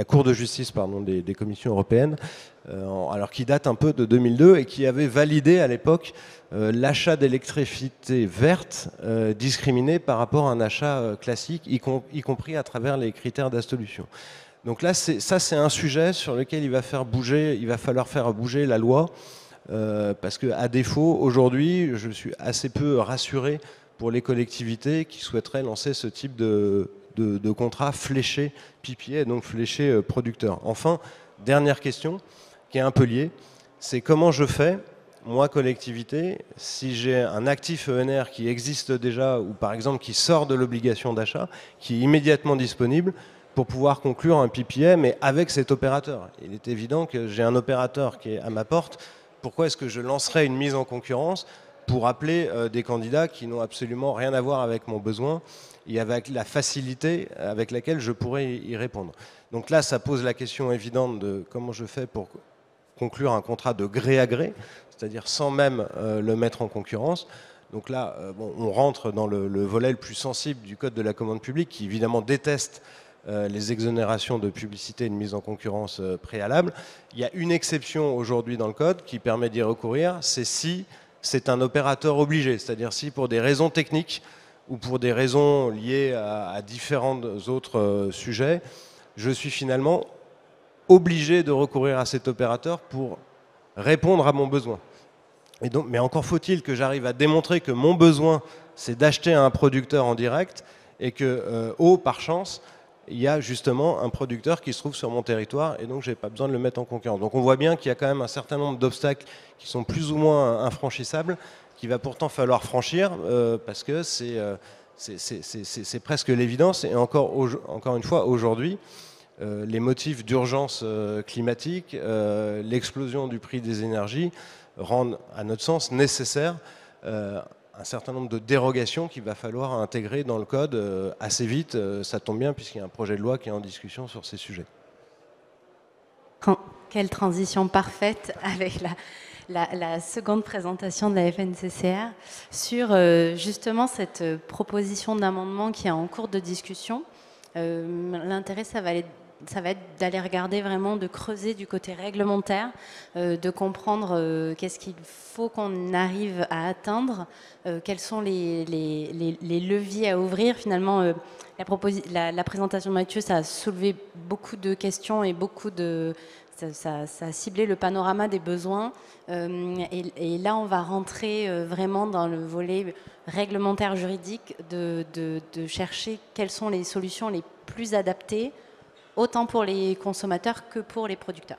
Cour de justice des commissions européennes, alors qui date un peu de 2002 et qui avait validé à l'époque l'achat d'électricité verte discriminé par rapport à un achat classique, y compris à travers les critères d'assolution. Donc là, ça c'est un sujet sur lequel il va falloir faire bouger la loi parce qu'à défaut, aujourd'hui, je suis assez peu rassuré pour les collectivités qui souhaiteraient lancer ce type de contrat fléché PPA, donc fléché producteur. Enfin, dernière question, qui est un peu liée, c'est comment je fais, moi, collectivité, si j'ai un actif ENR qui existe déjà, ou par exemple qui sort de l'obligation d'achat, qui est immédiatement disponible, pour pouvoir conclure un PPA, mais avec cet opérateur. Il est évident que j'ai un opérateur qui est à ma porte. Pourquoi est-ce que je lancerais une mise en concurrence pour appeler des candidats qui n'ont absolument rien à voir avec mon besoin et avec la facilité avec laquelle je pourrais y répondre? Donc là, ça pose la question évidente de comment je fais pour conclure un contrat de gré à gré, c'est-à-dire sans même le mettre en concurrence. Donc là, bon, on rentre dans le volet le plus sensible du Code de la commande publique, qui évidemment déteste les exonérations de publicité et de mise en concurrence préalable. Il y a une exception aujourd'hui dans le Code qui permet d'y recourir, c'est si c'est un opérateur obligé, c'est-à-dire si pour des raisons techniques ou pour des raisons liées à différents autres sujets, je suis finalement obligé de recourir à cet opérateur pour répondre à mon besoin. Et donc, mais encore faut-il que j'arrive à démontrer que mon besoin, c'est d'acheter à un producteur en direct et que, par chance, il y a justement un producteur qui se trouve sur mon territoire et donc je n'ai pas besoin de le mettre en concurrence. Donc on voit bien qu'il y a quand même un certain nombre d'obstacles qui sont plus ou moins infranchissables, qu'il va pourtant falloir franchir parce que c'est presque l'évidence. Et encore une fois, aujourd'hui, les motifs d'urgence climatique, l'explosion du prix des énergies rendent, à notre sens, nécessaire un certain nombre de dérogations qu'il va falloir intégrer dans le Code assez vite. Ça tombe bien puisqu'il y a un projet de loi qui est en discussion sur ces sujets. Quelle transition parfaite avec la seconde présentation de la FNCCR sur justement cette proposition d'amendement qui est en cours de discussion. L'intérêt, ça va être d'aller regarder vraiment, de creuser du côté réglementaire, de comprendre qu'est-ce qu'il faut qu'on arrive à atteindre, quels sont les leviers à ouvrir. Finalement, la présentation de Mathieu, ça a soulevé beaucoup de questions et ça a ciblé le panorama des besoins. Et là, on va rentrer vraiment dans le volet réglementaire juridique de chercher quelles sont les solutions les plus adaptées, autant pour les consommateurs que pour les producteurs.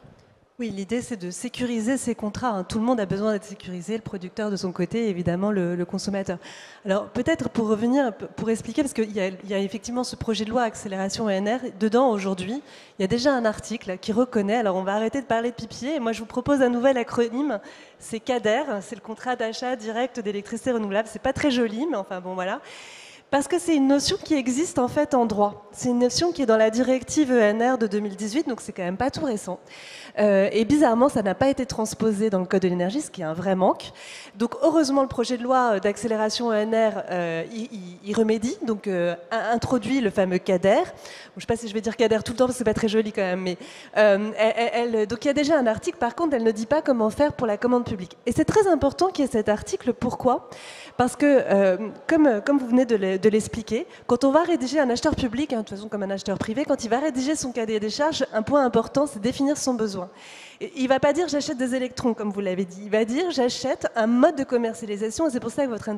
Oui, l'idée c'est de sécuriser ces contrats. Hein. Tout le monde a besoin d'être sécurisé, le producteur de son côté, et évidemment le consommateur. Alors peut-être pour revenir, pour expliquer, parce qu'il y a effectivement ce projet de loi accélération ENR, dedans aujourd'hui, il y a déjà un article qui reconnaît, alors on va arrêter de parler de PPA, et moi je vous propose un nouvel acronyme, c'est CADER, c'est le contrat d'achat direct d'électricité renouvelable. C'est pas très joli, mais enfin bon voilà. Parce que c'est une notion qui existe en fait en droit. C'est une notion qui est dans la directive ENR de 2018, donc c'est quand même pas tout récent. Et bizarrement, ça n'a pas été transposé dans le Code de l'énergie, ce qui est un vrai manque. Donc heureusement, le projet de loi d'accélération ENR y remédie, donc introduit le fameux CADER. Bon, je ne sais pas si je vais dire CADER tout le temps, parce que c'est pas très joli quand même, mais donc il y a déjà un article, par contre, elle ne dit pas comment faire pour la commande publique. Et c'est très important qu'il y ait cet article, pourquoi ? Parce que, comme vous venez de l'expliquer, quand on va rédiger un acheteur public, hein, de toute façon comme un acheteur privé, quand il va rédiger son cahier des charges, un point important, c'est définir son besoin. Et il ne va pas dire j'achète des électrons, comme vous l'avez dit. Il va dire j'achète un mode de commercialisation. Et c'est pour ça que votre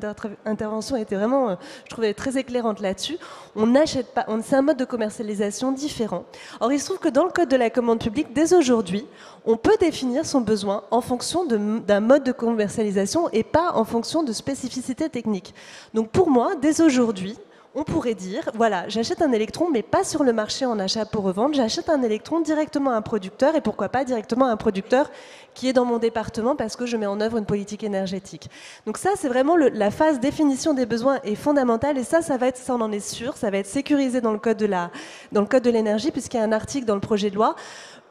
intervention était vraiment, je trouvais, très éclairante là-dessus. On n'achète pas, c'est un mode de commercialisation différent. Or, il se trouve que dans le Code de la commande publique, dès aujourd'hui, on peut définir son besoin en fonction d'un mode de commercialisation et pas en fonction de spécificités techniques. Donc pour moi, dès aujourd'hui, on pourrait dire, voilà, j'achète un électron, mais pas sur le marché en achat pour revendre, j'achète un électron directement à un producteur, et pourquoi pas directement à un producteur qui est dans mon département parce que je mets en œuvre une politique énergétique. Donc ça, c'est vraiment la phase définition des besoins est fondamentale, et ça va être, ça on en est sûr, ça va être sécurisé dans le Code de l'énergie, puisqu'il y a un article dans le projet de loi.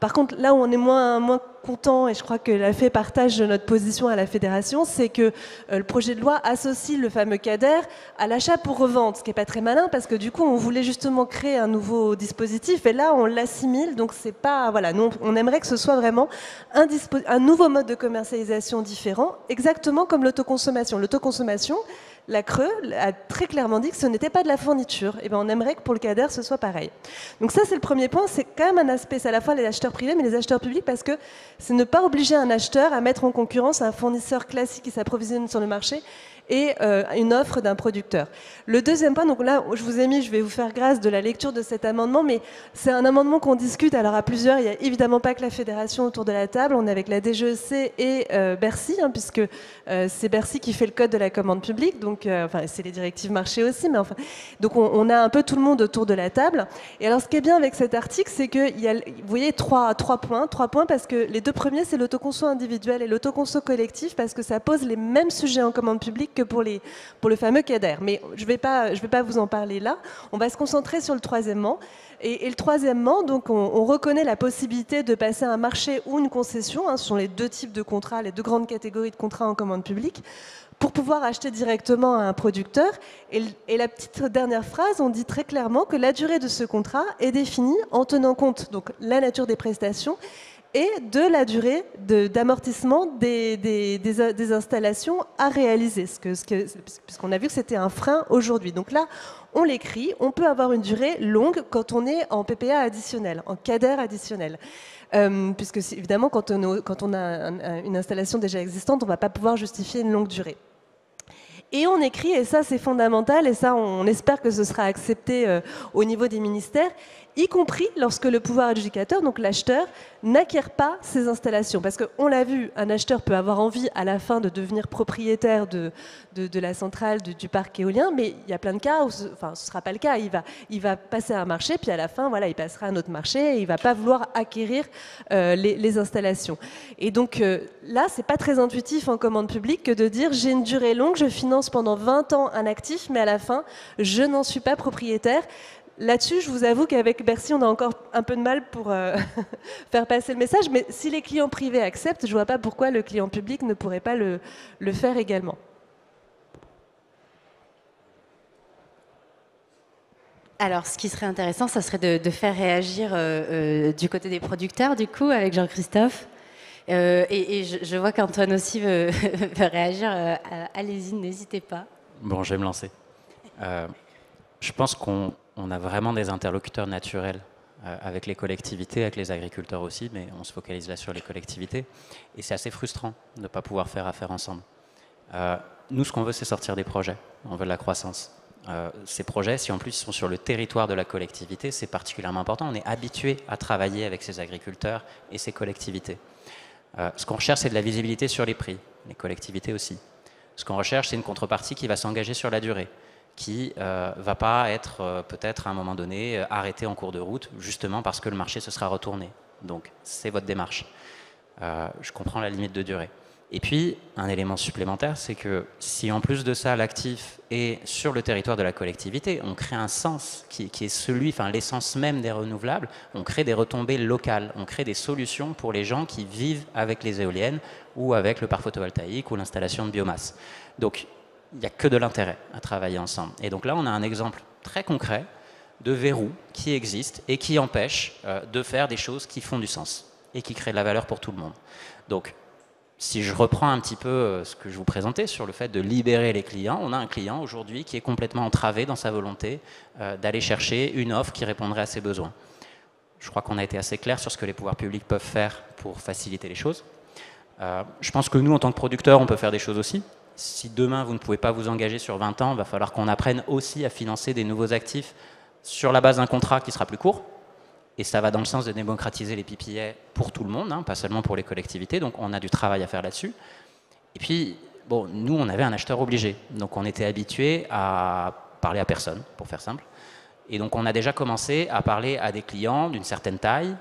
Par contre, là où on est moins content, et je crois que la FED partage notre position à la Fédération, c'est que le projet de loi associe le fameux CADER à l'achat pour revente, ce qui n'est pas très malin, parce que du coup, on voulait justement créer un nouveau dispositif, et là, on l'assimile, donc c'est pas... Voilà, nous, on aimerait que ce soit vraiment un nouveau mode de commercialisation différent, exactement comme l'autoconsommation. L'autoconsommation, la Creux a très clairement dit que ce n'était pas de la fourniture. Et ben on aimerait que pour le CADER, ce soit pareil. Donc ça, c'est le premier point. C'est quand même un aspect, c'est à la fois les acheteurs privés, mais les acheteurs publics, parce que c'est ne pas obliger un acheteur à mettre en concurrence un fournisseur classique qui s'approvisionne sur le marché et une offre d'un producteur. Le deuxième point, donc là, je vous ai mis, je vais vous faire grâce de la lecture de cet amendement, mais c'est un amendement qu'on discute alors à plusieurs. Il n'y a évidemment pas que la fédération autour de la table. On est avec la DGEC et Bercy, puisque c'est Bercy qui fait le code de la commande publique, donc enfin c'est les directives marché aussi, mais enfin, donc on a un peu tout le monde autour de la table. Et alors ce qui est bien avec cet article, c'est que il y a, vous voyez, trois points parce que les deux premiers, c'est l'autoconso individuel et l'autoconso collectif, parce que ça pose les mêmes sujets en commande publique que pour le fameux CADER. Mais je vais pas vous en parler là. On va se concentrer sur le troisièmement. Et le troisièmement, donc on reconnaît la possibilité de passer un marché ou une concession, ce sont les deux types de contrats, les deux grandes catégories de contrats en commande publique, pour pouvoir acheter directement à un producteur. Et la petite dernière phrase, on dit très clairement que la durée de ce contrat est définie en tenant compte donc la nature des prestations et de la durée d'amortissement des installations à réaliser, puisqu'on a vu que c'était un frein aujourd'hui. Donc là, on l'écrit, on peut avoir une durée longue quand on est en PPA additionnel, en CADER additionnel. Puisque évidemment, quand on a une installation déjà existante, on ne va pas pouvoir justifier une longue durée. Et on écrit, et ça c'est fondamental, et ça on espère que ce sera accepté au niveau des ministères, y compris lorsque le pouvoir adjudicateur, donc l'acheteur, n'acquiert pas ces installations. Parce qu'on l'a vu, un acheteur peut avoir envie à la fin de devenir propriétaire de la centrale, du parc éolien, mais il y a plein de cas où ce ne sera pas le cas. Il va passer à un marché, puis à la fin, voilà, il passera à un autre marché et il ne va pas vouloir acquérir les installations. Et donc là, ce n'est pas très intuitif en commande publique que de dire j'ai une durée longue, je finance pendant 20 ans un actif, mais à la fin, je n'en suis pas propriétaire. Là-dessus, je vous avoue qu'avec Bercy, on a encore un peu de mal pour faire passer le message, mais si les clients privés acceptent, je ne vois pas pourquoi le client public ne pourrait pas le faire également. Alors, ce qui serait intéressant, ça serait de faire réagir du côté des producteurs, du coup, avec Jean-Christophe. Et je vois qu'Antoine aussi veut réagir. Allez-y, n'hésitez pas. Bon, je vais me lancer. Je pense qu'on a vraiment des interlocuteurs naturels avec les collectivités, avec les agriculteurs aussi, mais on se focalise là sur les collectivités. Et c'est assez frustrant de ne pas pouvoir faire affaire ensemble. Nous, ce qu'on veut, c'est sortir des projets. On veut de la croissance. Ces projets, si en plus ils sont sur le territoire de la collectivité, c'est particulièrement important. On est habitué à travailler avec ces agriculteurs et ces collectivités. Ce qu'on recherche, c'est de la visibilité sur les prix, les collectivités aussi. Ce qu'on recherche, c'est une contrepartie qui va s'engager sur la durée, qui ne va pas être peut-être à un moment donné arrêtée en cours de route, justement parce que le marché se sera retourné. Donc c'est votre démarche. Je comprends la limite de durée. Et puis, un élément supplémentaire, c'est que si en plus de ça, l'actif est sur le territoire de la collectivité, on crée un sens qui est celui, enfin l'essence même des renouvelables, on crée des retombées locales, on crée des solutions pour les gens qui vivent avec les éoliennes ou avec le parc photovoltaïque ou l'installation de biomasse. Donc, il n'y a que de l'intérêt à travailler ensemble. Et donc là, on a un exemple très concret de verrou qui existe et qui empêche de faire des choses qui font du sens et qui créent de la valeur pour tout le monde. Donc, si je reprends un petit peu ce que je vous présentais sur le fait de libérer les clients, on a un client aujourd'hui qui est complètement entravé dans sa volonté d'aller chercher une offre qui répondrait à ses besoins. Je crois qu'on a été assez clair sur ce que les pouvoirs publics peuvent faire pour faciliter les choses. Je pense que nous, en tant que producteurs, on peut faire des choses aussi. Si demain, vous ne pouvez pas vous engager sur 20 ans, il va falloir qu'on apprenne aussi à financer des nouveaux actifs sur la base d'un contrat qui sera plus court. Et ça va dans le sens de démocratiser les PPA pour tout le monde, pas seulement pour les collectivités. Donc on a du travail à faire là-dessus. Et puis, bon, nous, on avait un acheteur obligé. Donc on était habitué à parler à personne, pour faire simple. Et donc on a déjà commencé à parler à des clients d'une certaine taille,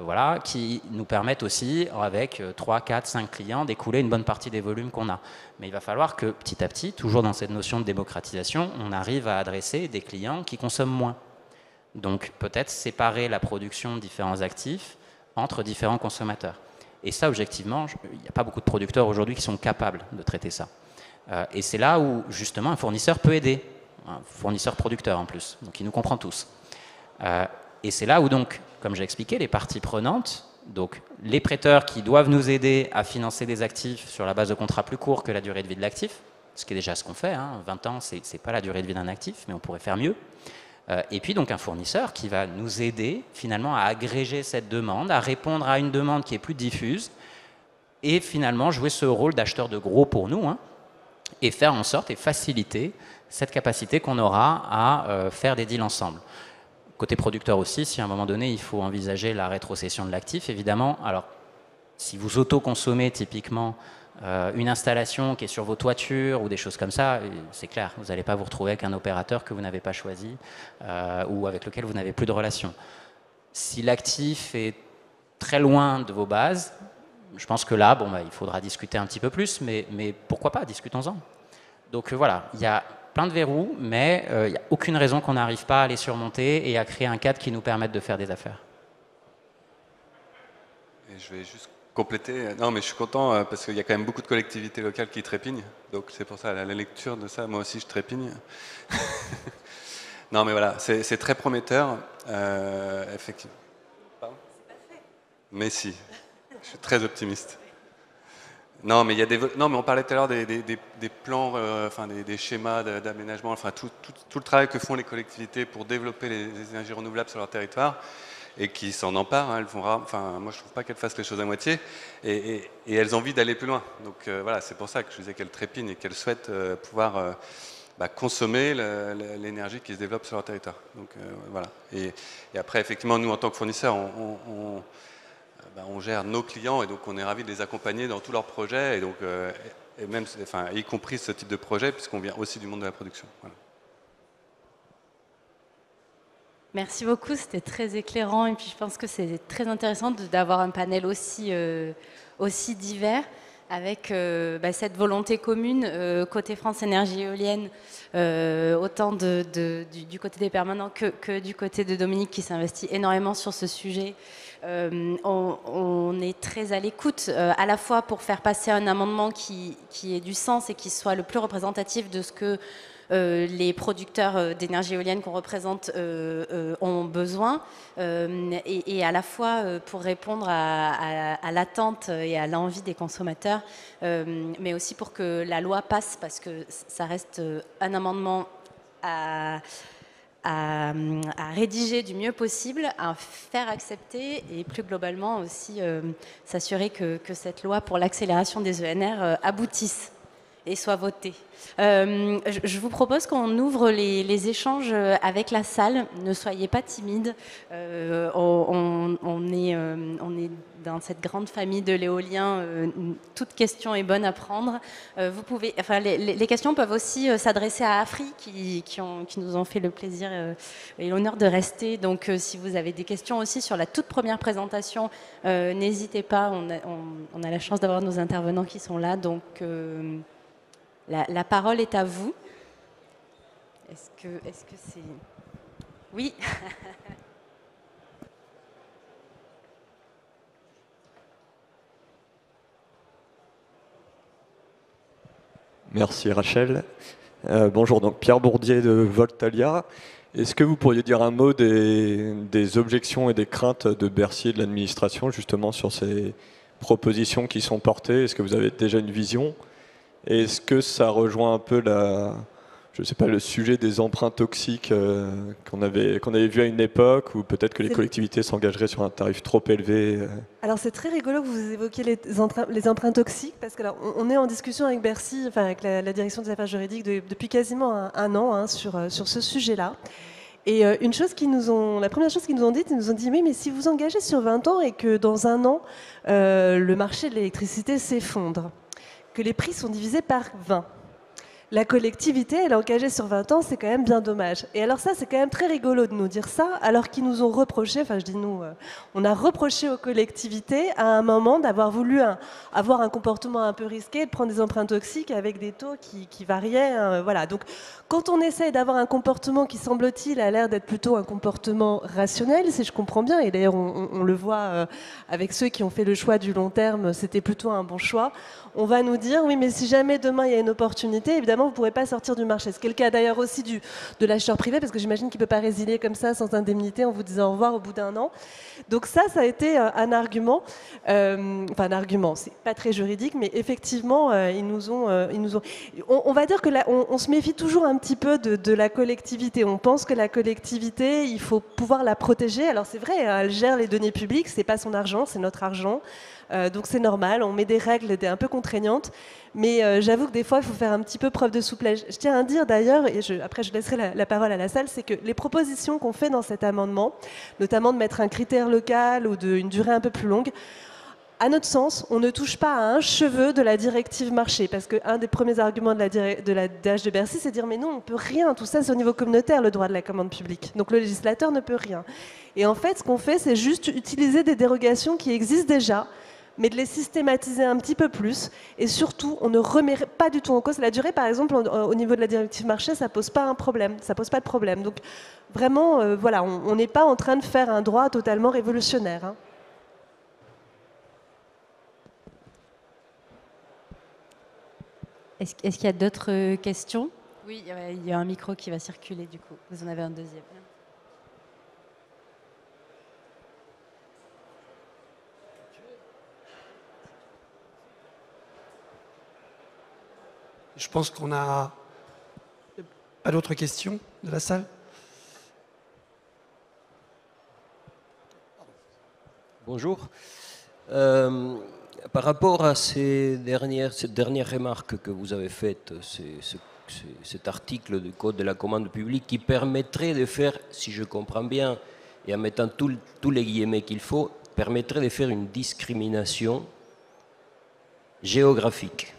voilà, qui nous permettent aussi, avec 3, 4, 5 clients, d'écouler une bonne partie des volumes qu'on a. Mais il va falloir que, petit à petit, toujours dans cette notion de démocratisation, on arrive à adresser des clients qui consomment moins. Donc peut-être séparer la production de différents actifs entre différents consommateurs. Et ça, objectivement, il n'y a pas beaucoup de producteurs aujourd'hui qui sont capables de traiter ça. Et c'est là où, justement, un fournisseur peut aider. Un fournisseur producteur en plus, donc il nous comprend tous. Et c'est là où donc, comme j'ai expliqué, les parties prenantes, donc les prêteurs qui doivent nous aider à financer des actifs sur la base de contrats plus courts que la durée de vie de l'actif, ce qui est déjà ce qu'on fait, hein. 20 ans, ce n'est pas la durée de vie d'un actif, mais on pourrait faire mieux. Et puis donc un fournisseur qui va nous aider finalement à agréger cette demande, à répondre à une demande qui est plus diffuse, et finalement jouer ce rôle d'acheteur de gros pour nous, hein, et faire en sorte et faciliter cette capacité qu'on aura à faire des deals ensemble. Côté producteur aussi, si à un moment donné il faut envisager la rétrocession de l'actif, évidemment, alors si vous auto-consommez typiquement une installation qui est sur vos toitures ou des choses comme ça, c'est clair, vous n'allez pas vous retrouver avec un opérateur que vous n'avez pas choisi ou avec lequel vous n'avez plus de relation. Si l'actif est très loin de vos bases, je pense que là, bon, il faudra discuter un petit peu plus, mais pourquoi pas, discutons-en. Donc voilà, il y a plein de verrous, mais il n'y a aucune raison qu'on n'arrive pas à les surmonter et à créer un cadre qui nous permette de faire des affaires. Et je vais juste compléter. Non, mais je suis content parce qu'il y a quand même beaucoup de collectivités locales qui trépignent. Donc c'est pour ça, à la lecture de ça, moi aussi je trépigne. Non, mais voilà, c'est très prometteur, effectivement. Pardon ? Mais si, je suis très optimiste. Non, mais il y a non, mais on parlait tout à l'heure des plans, enfin des schémas d'aménagement, enfin tout le travail que font les collectivités pour développer les énergies renouvelables sur leur territoire. Et qui s'en emparent, hein, elles font enfin, moi je ne trouve pas qu'elles fassent les choses à moitié, et elles ont envie d'aller plus loin. Donc voilà, c'est pour ça que je disais qu'elles trépignent et qu'elles souhaitent pouvoir consommer l'énergie qui se développe sur leur territoire. Donc voilà. Et après, effectivement, nous en tant que fournisseurs, on gère nos clients et donc on est ravis de les accompagner dans tous leurs projets, et donc et même, enfin, y compris ce type de projet, puisqu'on vient aussi du monde de la production. Voilà. Merci beaucoup, c'était très éclairant et puis je pense que c'est très intéressant d'avoir un panel aussi divers avec cette volonté commune côté France Énergie Éolienne, autant du côté des permanents que du côté de Dominique qui s'investit énormément sur ce sujet. On est très à l'écoute à la fois pour faire passer un amendement qui ait du sens et qui soit le plus représentatif de ce que les producteurs d'énergie éolienne qu'on représente ont besoin, et à la fois pour répondre à l'attente et à l'envie des consommateurs, mais aussi pour que la loi passe, parce que ça reste un amendement à rédiger du mieux possible, à faire accepter et plus globalement aussi s'assurer que cette loi pour l'accélération des ENR aboutisse et soit votée. Je vous propose qu'on ouvre les échanges avec la salle. Ne soyez pas timides. On est dans cette grande famille de l'éolien. Toute question est bonne à prendre. Vous pouvez, enfin, les questions peuvent aussi s'adresser à Afri, qui nous ont fait le plaisir et l'honneur de rester. Donc, si vous avez des questions aussi sur la toute première présentation, n'hésitez pas. On a la chance d'avoir nos intervenants qui sont là. Donc, la parole est à vous. Est-ce que c'est... Oui. Merci Rachel. Bonjour, donc Pierre Bourdier de Voltalia. Est-ce que vous pourriez dire un mot des objections et des craintes de Bercy et de l'administration justement sur ces propositions qui sont portées? Est-ce que vous avez déjà une vision? Est-ce que ça rejoint un peu je sais pas, le sujet des emprunts toxiques qu'on avait vu à une époque, ou peut-être que les collectivités s'engageraient sur un tarif trop élevé? Alors c'est très rigolo que vous évoquiez les emprunts toxiques, parce que on est en discussion avec Bercy, enfin avec la direction des affaires juridiques depuis quasiment un an sur ce sujet-là. Et la première chose qu'ils nous ont dit, ils nous ont dit oui, mais si vous engagez sur 20 ans et que dans un an, le marché de l'électricité s'effondre, que les prix sont divisés par 20. La collectivité, elle est engagée sur 20 ans, c'est quand même bien dommage. Et alors ça, c'est quand même très rigolo de nous dire ça, alors qu'ils nous ont reproché, enfin je dis nous, on a reproché aux collectivités à un moment d'avoir voulu avoir un comportement un peu risqué, de prendre des emprunts toxiques avec des taux qui variaient. Hein, voilà. Donc quand on essaye d'avoir un comportement qui, semble-t-il, a l'air d'être plutôt un comportement rationnel, si je comprends bien, et d'ailleurs on le voit avec ceux qui ont fait le choix du long terme, c'était plutôt un bon choix, on va nous dire, oui, mais si jamais demain il y a une opportunité, évidemment, évidemment, vous ne pourrez pas sortir du marché. C'est le cas d'ailleurs aussi de l'acheteur privé, parce que j'imagine qu'il ne peut pas résilier comme ça, sans indemnité, en vous disant au revoir au bout d'un an. Donc ça a été un argument. Enfin, un argument, c'est pas très juridique, mais effectivement, on va dire que là, on se méfie toujours un petit peu de la collectivité. On pense que la collectivité, il faut pouvoir la protéger. Alors c'est vrai, elle gère les deniers publics, c'est pas son argent, c'est notre argent. Donc c'est normal, on met des règles un peu contraignantes, mais j'avoue que des fois il faut faire un petit peu preuve de souplesse. Je tiens à dire d'ailleurs, et après je laisserai la parole à la salle, c'est que les propositions qu'on fait dans cet amendement, notamment de mettre un critère local ou d'une durée un peu plus longue, à notre sens, on ne touche pas à un cheveu de la directive marché, parce qu'un des premiers arguments de la DH de Bercy, c'est de dire mais non, on ne peut rien, tout ça c'est au niveau communautaire le droit de la commande publique, donc le législateur ne peut rien. Et en fait, ce qu'on fait, c'est juste utiliser des dérogations qui existent déjà, mais de les systématiser un petit peu plus. Et surtout, on ne remet pas du tout en cause la durée. Par exemple, au niveau de la directive marché, ça ne pose pas un problème. Ça pose pas de problème. Donc, vraiment, voilà, on n'est pas en train de faire un droit totalement révolutionnaire. Hein. Est-ce qu'il y a d'autres questions? Oui, il y a un micro qui va circuler, du coup. Vous en avez un deuxième. Je pense qu'on a pas d'autres questions de la salle. Bonjour. Par rapport à cette dernière remarque que vous avez faite, cet article du Code de la commande publique qui permettrait de faire, si je comprends bien, et en mettant tous les guillemets qu'il faut, permettrait de faire une discrimination géographique.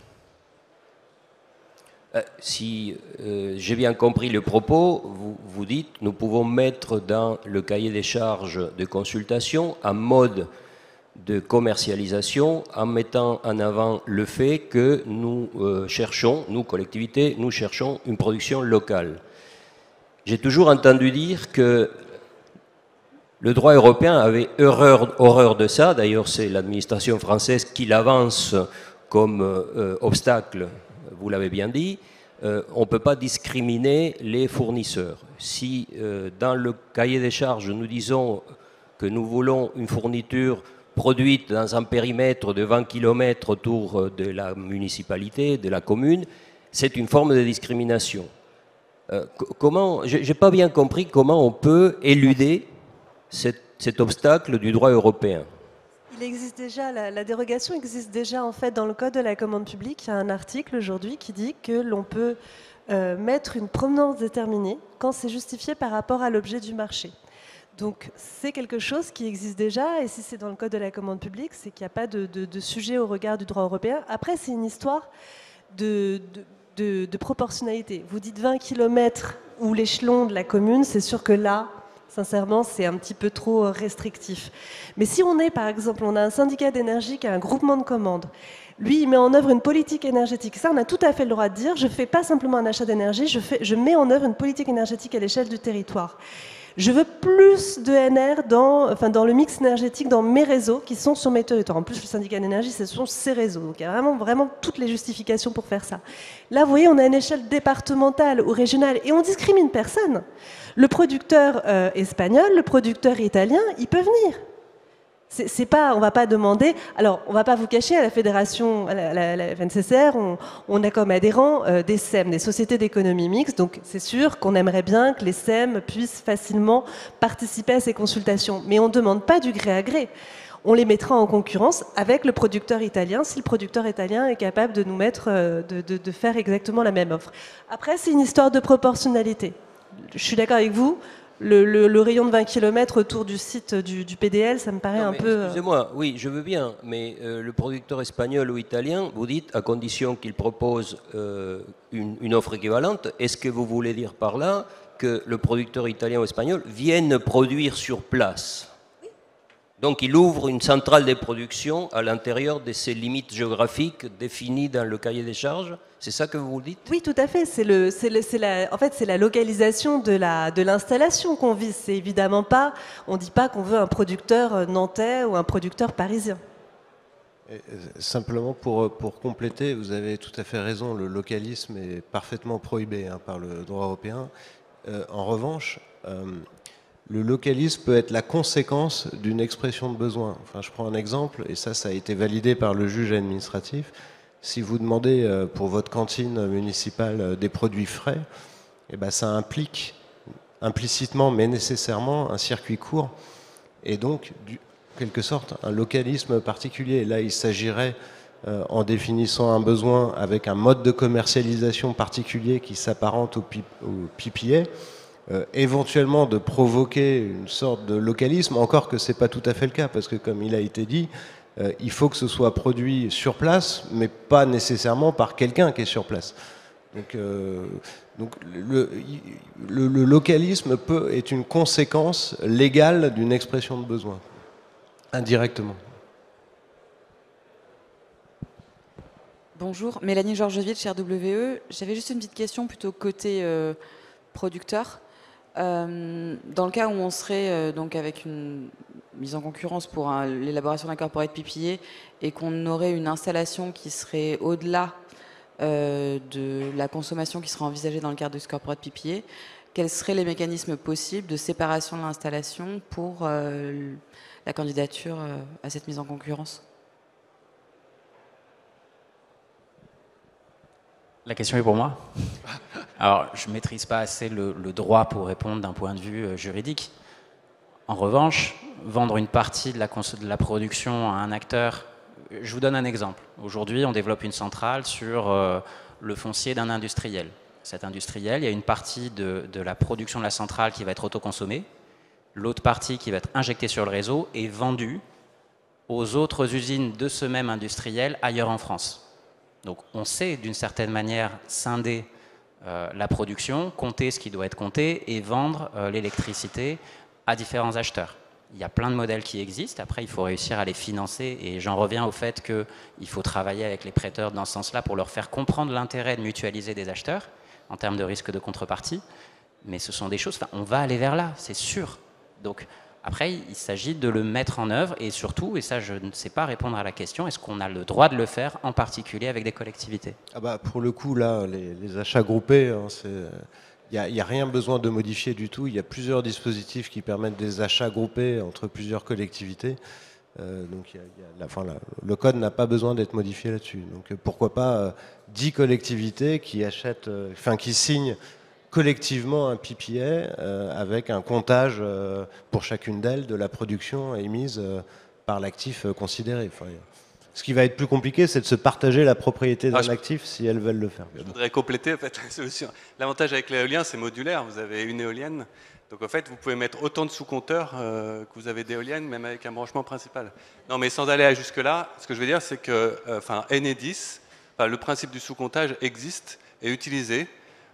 Si j'ai bien compris le propos, vous dites nous pouvons mettre dans le cahier des charges de consultation un mode de commercialisation en mettant en avant le fait que nous cherchons, nous collectivités, nous cherchons une production locale. J'ai toujours entendu dire que le droit européen avait horreur de ça, d'ailleurs c'est l'administration française qui l'avance comme obstacle. Vous l'avez bien dit, on ne peut pas discriminer les fournisseurs. Si dans le cahier des charges, nous disons que nous voulons une fourniture produite dans un périmètre de 20 km autour de la municipalité, de la commune, c'est une forme de discrimination. Je n'ai pas bien compris comment on peut éluder cet obstacle du droit européen. Il existe déjà, la dérogation existe déjà en fait dans le Code de la commande publique. Il y a un article aujourd'hui qui dit que l'on peut mettre une provenance déterminée quand c'est justifié par rapport à l'objet du marché. Donc c'est quelque chose qui existe déjà, et si c'est dans le Code de la commande publique, c'est qu'il n'y a pas de sujet au regard du droit européen. Après, c'est une histoire de proportionnalité. Vous dites 20 km ou l'échelon de la commune, c'est sûr que là, sincèrement, c'est un petit peu trop restrictif. Mais si on est, par exemple, on a un syndicat d'énergie qui a un groupement de commandes, lui, il met en œuvre une politique énergétique. Ça, on a tout à fait le droit de dire, je ne fais pas simplement un achat d'énergie, je mets en œuvre une politique énergétique à l'échelle du territoire. Je veux plus de NR dans le mix énergétique dans mes réseaux qui sont sur mes territoires. En plus, le syndicat d'énergie, ce sont ces réseaux. Donc, il y a vraiment toutes les justifications pour faire ça. Là, vous voyez, on a une échelle départementale ou régionale et on discrimine personne. Le producteur espagnol, le producteur italien, il peut venir. C'est pas, on va pas demander. Alors, on va pas vous cacher, à la fédération, à la FNCCR, on a comme adhérents des SEM, des sociétés d'économie mixte. Donc, c'est sûr qu'on aimerait bien que les SEM puissent facilement participer à ces consultations. Mais on ne demande pas du gré à gré. On les mettra en concurrence avec le producteur italien, si le producteur italien est capable de nous mettre, de faire exactement la même offre. Après, c'est une histoire de proportionnalité. Je suis d'accord avec vous. Le rayon de 20 km autour du site du PDL, ça me paraît un peu... Excusez-moi, oui, je veux bien, mais le producteur espagnol ou italien, vous dites, à condition qu'il propose une offre équivalente, est-ce que vous voulez dire par là que le producteur italien ou espagnol vienne produire sur place? Donc il ouvre une centrale de production à l'intérieur de ces limites géographiques définies dans le cahier des charges. C'est ça que vous dites? Oui, tout à fait. En fait, c'est la localisation de l'installation qu'on vise. C'est évidemment pas, on ne dit pas qu'on veut un producteur nantais ou un producteur parisien. Simplement pour compléter, vous avez tout à fait raison, le localisme est parfaitement prohibé par le droit européen. En revanche, le localisme peut être la conséquence d'une expression de besoin. Enfin, je prends un exemple, et ça a été validé par le juge administratif. Si vous demandez pour votre cantine municipale des produits frais, eh ben, ça implique implicitement mais nécessairement un circuit court et donc quelque sorte un localisme particulier. Là, il s'agirait, en définissant un besoin avec un mode de commercialisation particulier qui s'apparente au PPA, éventuellement de provoquer une sorte de localisme, encore que ce n'est pas tout à fait le cas, parce que comme il a été dit, il faut que ce soit produit sur place, mais pas nécessairement par quelqu'un qui est sur place. Donc le localisme est une conséquence légale d'une expression de besoin, indirectement. Bonjour, Mélanie Georgevitch, RWE. J'avais juste une petite question plutôt côté producteur. Dans le cas où on serait donc avec une mise en concurrence pour l'élaboration d'un corporate PPA et qu'on aurait une installation qui serait au-delà de la consommation qui sera envisagée dans le cadre du corporate PPA, quels seraient les mécanismes possibles de séparation de l'installation pour la candidature à cette mise en concurrence? La question est pour moi. Alors, je ne maîtrise pas assez le droit pour répondre d'un point de vue juridique. En revanche, vendre une partie de la production à un acteur, je vous donne un exemple. Aujourd'hui, on développe une centrale sur le foncier d'un industriel. Cet industriel, il y a une partie de la production de la centrale qui va être autoconsommée, l'autre partie qui va être injectée sur le réseau et vendue aux autres usines de ce même industriel ailleurs en France. Donc on sait d'une certaine manière scinder la production, compter ce qui doit être compté et vendre l'électricité à différents acheteurs. Il y a plein de modèles qui existent, après il faut réussir à les financer et j'en reviens au fait qu'il faut travailler avec les prêteurs dans ce sens-là pour leur faire comprendre l'intérêt de mutualiser des acheteurs en termes de risque de contrepartie, mais ce sont des choses, on va aller vers là, c'est sûr. Donc après, il s'agit de le mettre en œuvre et surtout, et ça je ne sais pas répondre à la question, est-ce qu'on a le droit de le faire, en particulier avec des collectivités? Pour le coup, là, les achats groupés, il n'y a rien besoin de modifier du tout. Il y a plusieurs dispositifs qui permettent des achats groupés entre plusieurs collectivités. Donc le code n'a pas besoin d'être modifié là-dessus. Donc pourquoi pas 10 collectivités qui achètent, qui signent collectivement un PPA avec un comptage pour chacune d'elles de la production émise par l'actif considéré. Ce qui va être plus compliqué, c'est de se partager la propriété d'un actif si elles veulent le faire. Je voudrais compléter en fait, la solution. L'avantage avec l'éolien, c'est modulaire. Vous avez une éolienne, donc en fait, vous pouvez mettre autant de sous-compteurs que vous avez d'éoliennes, même avec un branchement principal. Non, mais sans aller jusque-là, ce que je veux dire, c'est que Enedis, le principe du sous-comptage existe et est utilisé.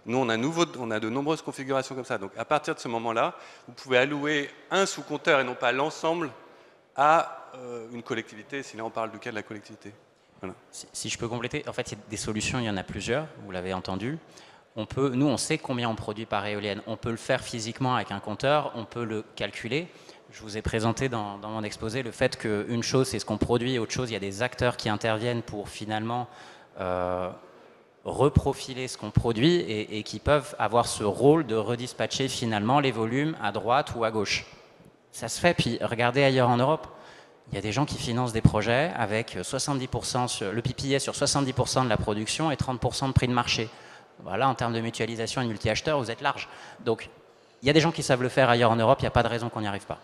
Nous, on a de nombreuses configurations comme ça. Donc, à partir de ce moment-là, vous pouvez allouer un sous-compteur et non pas l'ensemble à une collectivité. Si là, on parle du cas de la collectivité. Voilà. Si je peux compléter, en fait, il y a des solutions, il y en a plusieurs, vous l'avez entendu. Nous, on sait combien on produit par éolienne. On peut le faire physiquement avec un compteur, on peut le calculer. Je vous ai présenté dans mon exposé le fait qu'une chose, c'est ce qu'on produit, et autre chose, il y a des acteurs qui interviennent pour finalement reprofiler ce qu'on produit et qui peuvent avoir ce rôle de redispatcher finalement les volumes à droite ou à gauche. Ça se fait, puis regardez ailleurs en Europe, il y a des gens qui financent des projets avec 70% le PPA sur 70% de la production et 30% de prix de marché. Voilà, en termes de mutualisation et de multi-acheteurs, vous êtes large. Donc, il y a des gens qui savent le faire ailleurs en Europe, il n'y a pas de raison qu'on n'y arrive pas.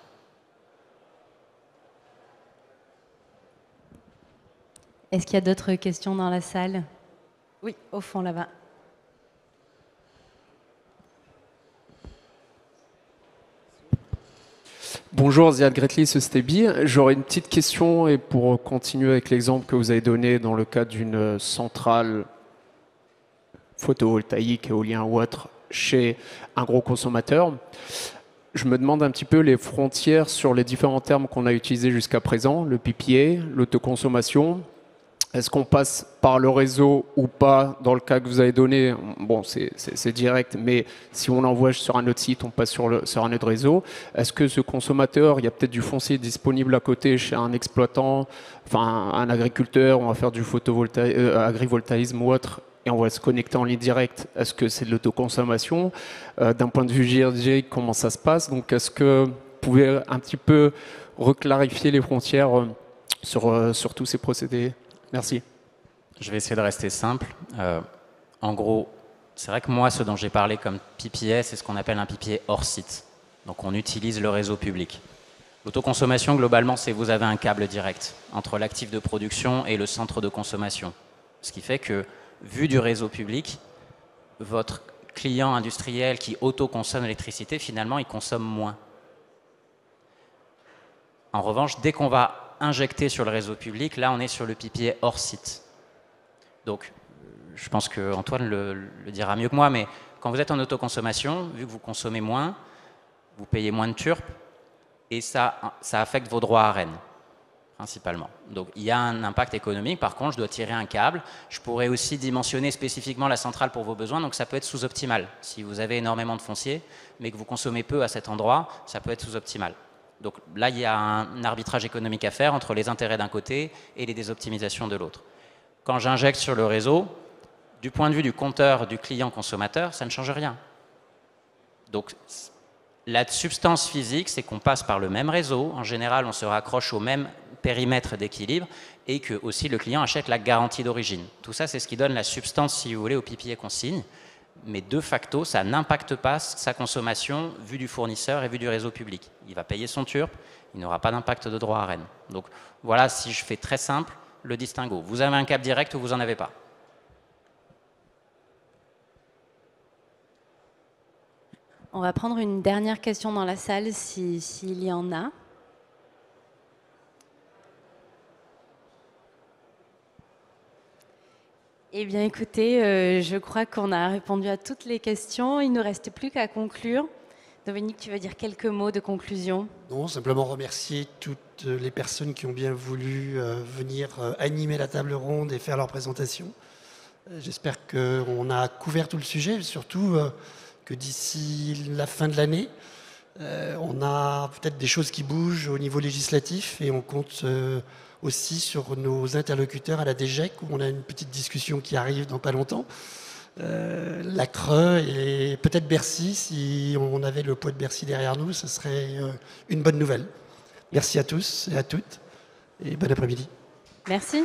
Est-ce qu'il y a d'autres questions dans la salle? Oui, au fond là-bas. Bonjour, Ziad Gretli, Stebi. J'aurais une petite question et pour continuer avec l'exemple que vous avez donné dans le cas d'une centrale photovoltaïque, éolien ou autre chez un gros consommateur, je me demande un petit peu les frontières sur les différents termes qu'on a utilisés jusqu'à présent, le PPA, l'autoconsommation. Est-ce qu'on passe par le réseau ou pas? Dans le cas que vous avez donné, bon, c'est direct, mais si on l'envoie sur un autre site, on passe sur un autre réseau. Est-ce que ce consommateur, il y a peut-être du foncier disponible à côté chez un exploitant, enfin un agriculteur, on va faire du agrivoltaïsme ou autre, et on va se connecter en ligne directe? Est-ce que c'est de l'autoconsommation? D'un point de vue JRG, comment ça se passe? Donc, est-ce que vous pouvez un petit peu reclarifier les frontières sur tous ces procédés? Merci. Je vais essayer de rester simple. En gros, c'est vrai que moi, ce dont j'ai parlé comme PPA, c'est ce qu'on appelle un PPA hors site. Donc on utilise le réseau public. L'autoconsommation, globalement, c'est vous avez un câble direct entre l'actif de production et le centre de consommation. Ce qui fait que, vu du réseau public, votre client industriel qui autoconsomme l'électricité, finalement, il consomme moins. En revanche, dès qu'on va injecté sur le réseau public, là on est sur le PPA hors site. Donc je pense que Antoine le dira mieux que moi, mais quand vous êtes en autoconsommation, vu que vous consommez moins, vous payez moins de TURP et ça affecte vos droits à Rennes, principalement. Donc il y a un impact économique. Par contre, je dois tirer un câble. Je pourrais aussi dimensionner spécifiquement la centrale pour vos besoins, donc ça peut être sous-optimal. Si vous avez énormément de foncier, mais que vous consommez peu à cet endroit, ça peut être sous-optimal. Donc là, il y a un arbitrage économique à faire entre les intérêts d'un côté et les désoptimisations de l'autre. Quand j'injecte sur le réseau, du point de vue du compteur du client consommateur, ça ne change rien. Donc la substance physique, c'est qu'on passe par le même réseau. En général, on se raccroche au même périmètre d'équilibre et que aussi le client achète la garantie d'origine. Tout ça, c'est ce qui donne la substance, si vous voulez, au PPA qu'on signe. Mais de facto, ça n'impacte pas sa consommation vue du fournisseur et vue du réseau public. Il va payer son TURP, il n'aura pas d'impact de droit à Rennes. Donc voilà, si je fais très simple, le distinguo. Vous avez un câble direct ou vous n'en avez pas? On va prendre une dernière question dans la salle, s'il y en a. Eh bien, écoutez, je crois qu'on a répondu à toutes les questions. Il ne nous reste plus qu'à conclure. Dominique, tu veux dire quelques mots de conclusion? Non, simplement remercier toutes les personnes qui ont bien voulu venir animer la table ronde et faire leur présentation. J'espère qu'on a couvert tout le sujet, surtout que d'ici la fin de l'année, on a peut-être des choses qui bougent au niveau législatif et on compte aussi sur nos interlocuteurs à la DGEC où on a une petite discussion qui arrive dans pas longtemps. La Creux et peut-être Bercy, si on avait le poids de Bercy derrière nous, ce serait une bonne nouvelle. Merci à tous et à toutes et bon après-midi. Merci.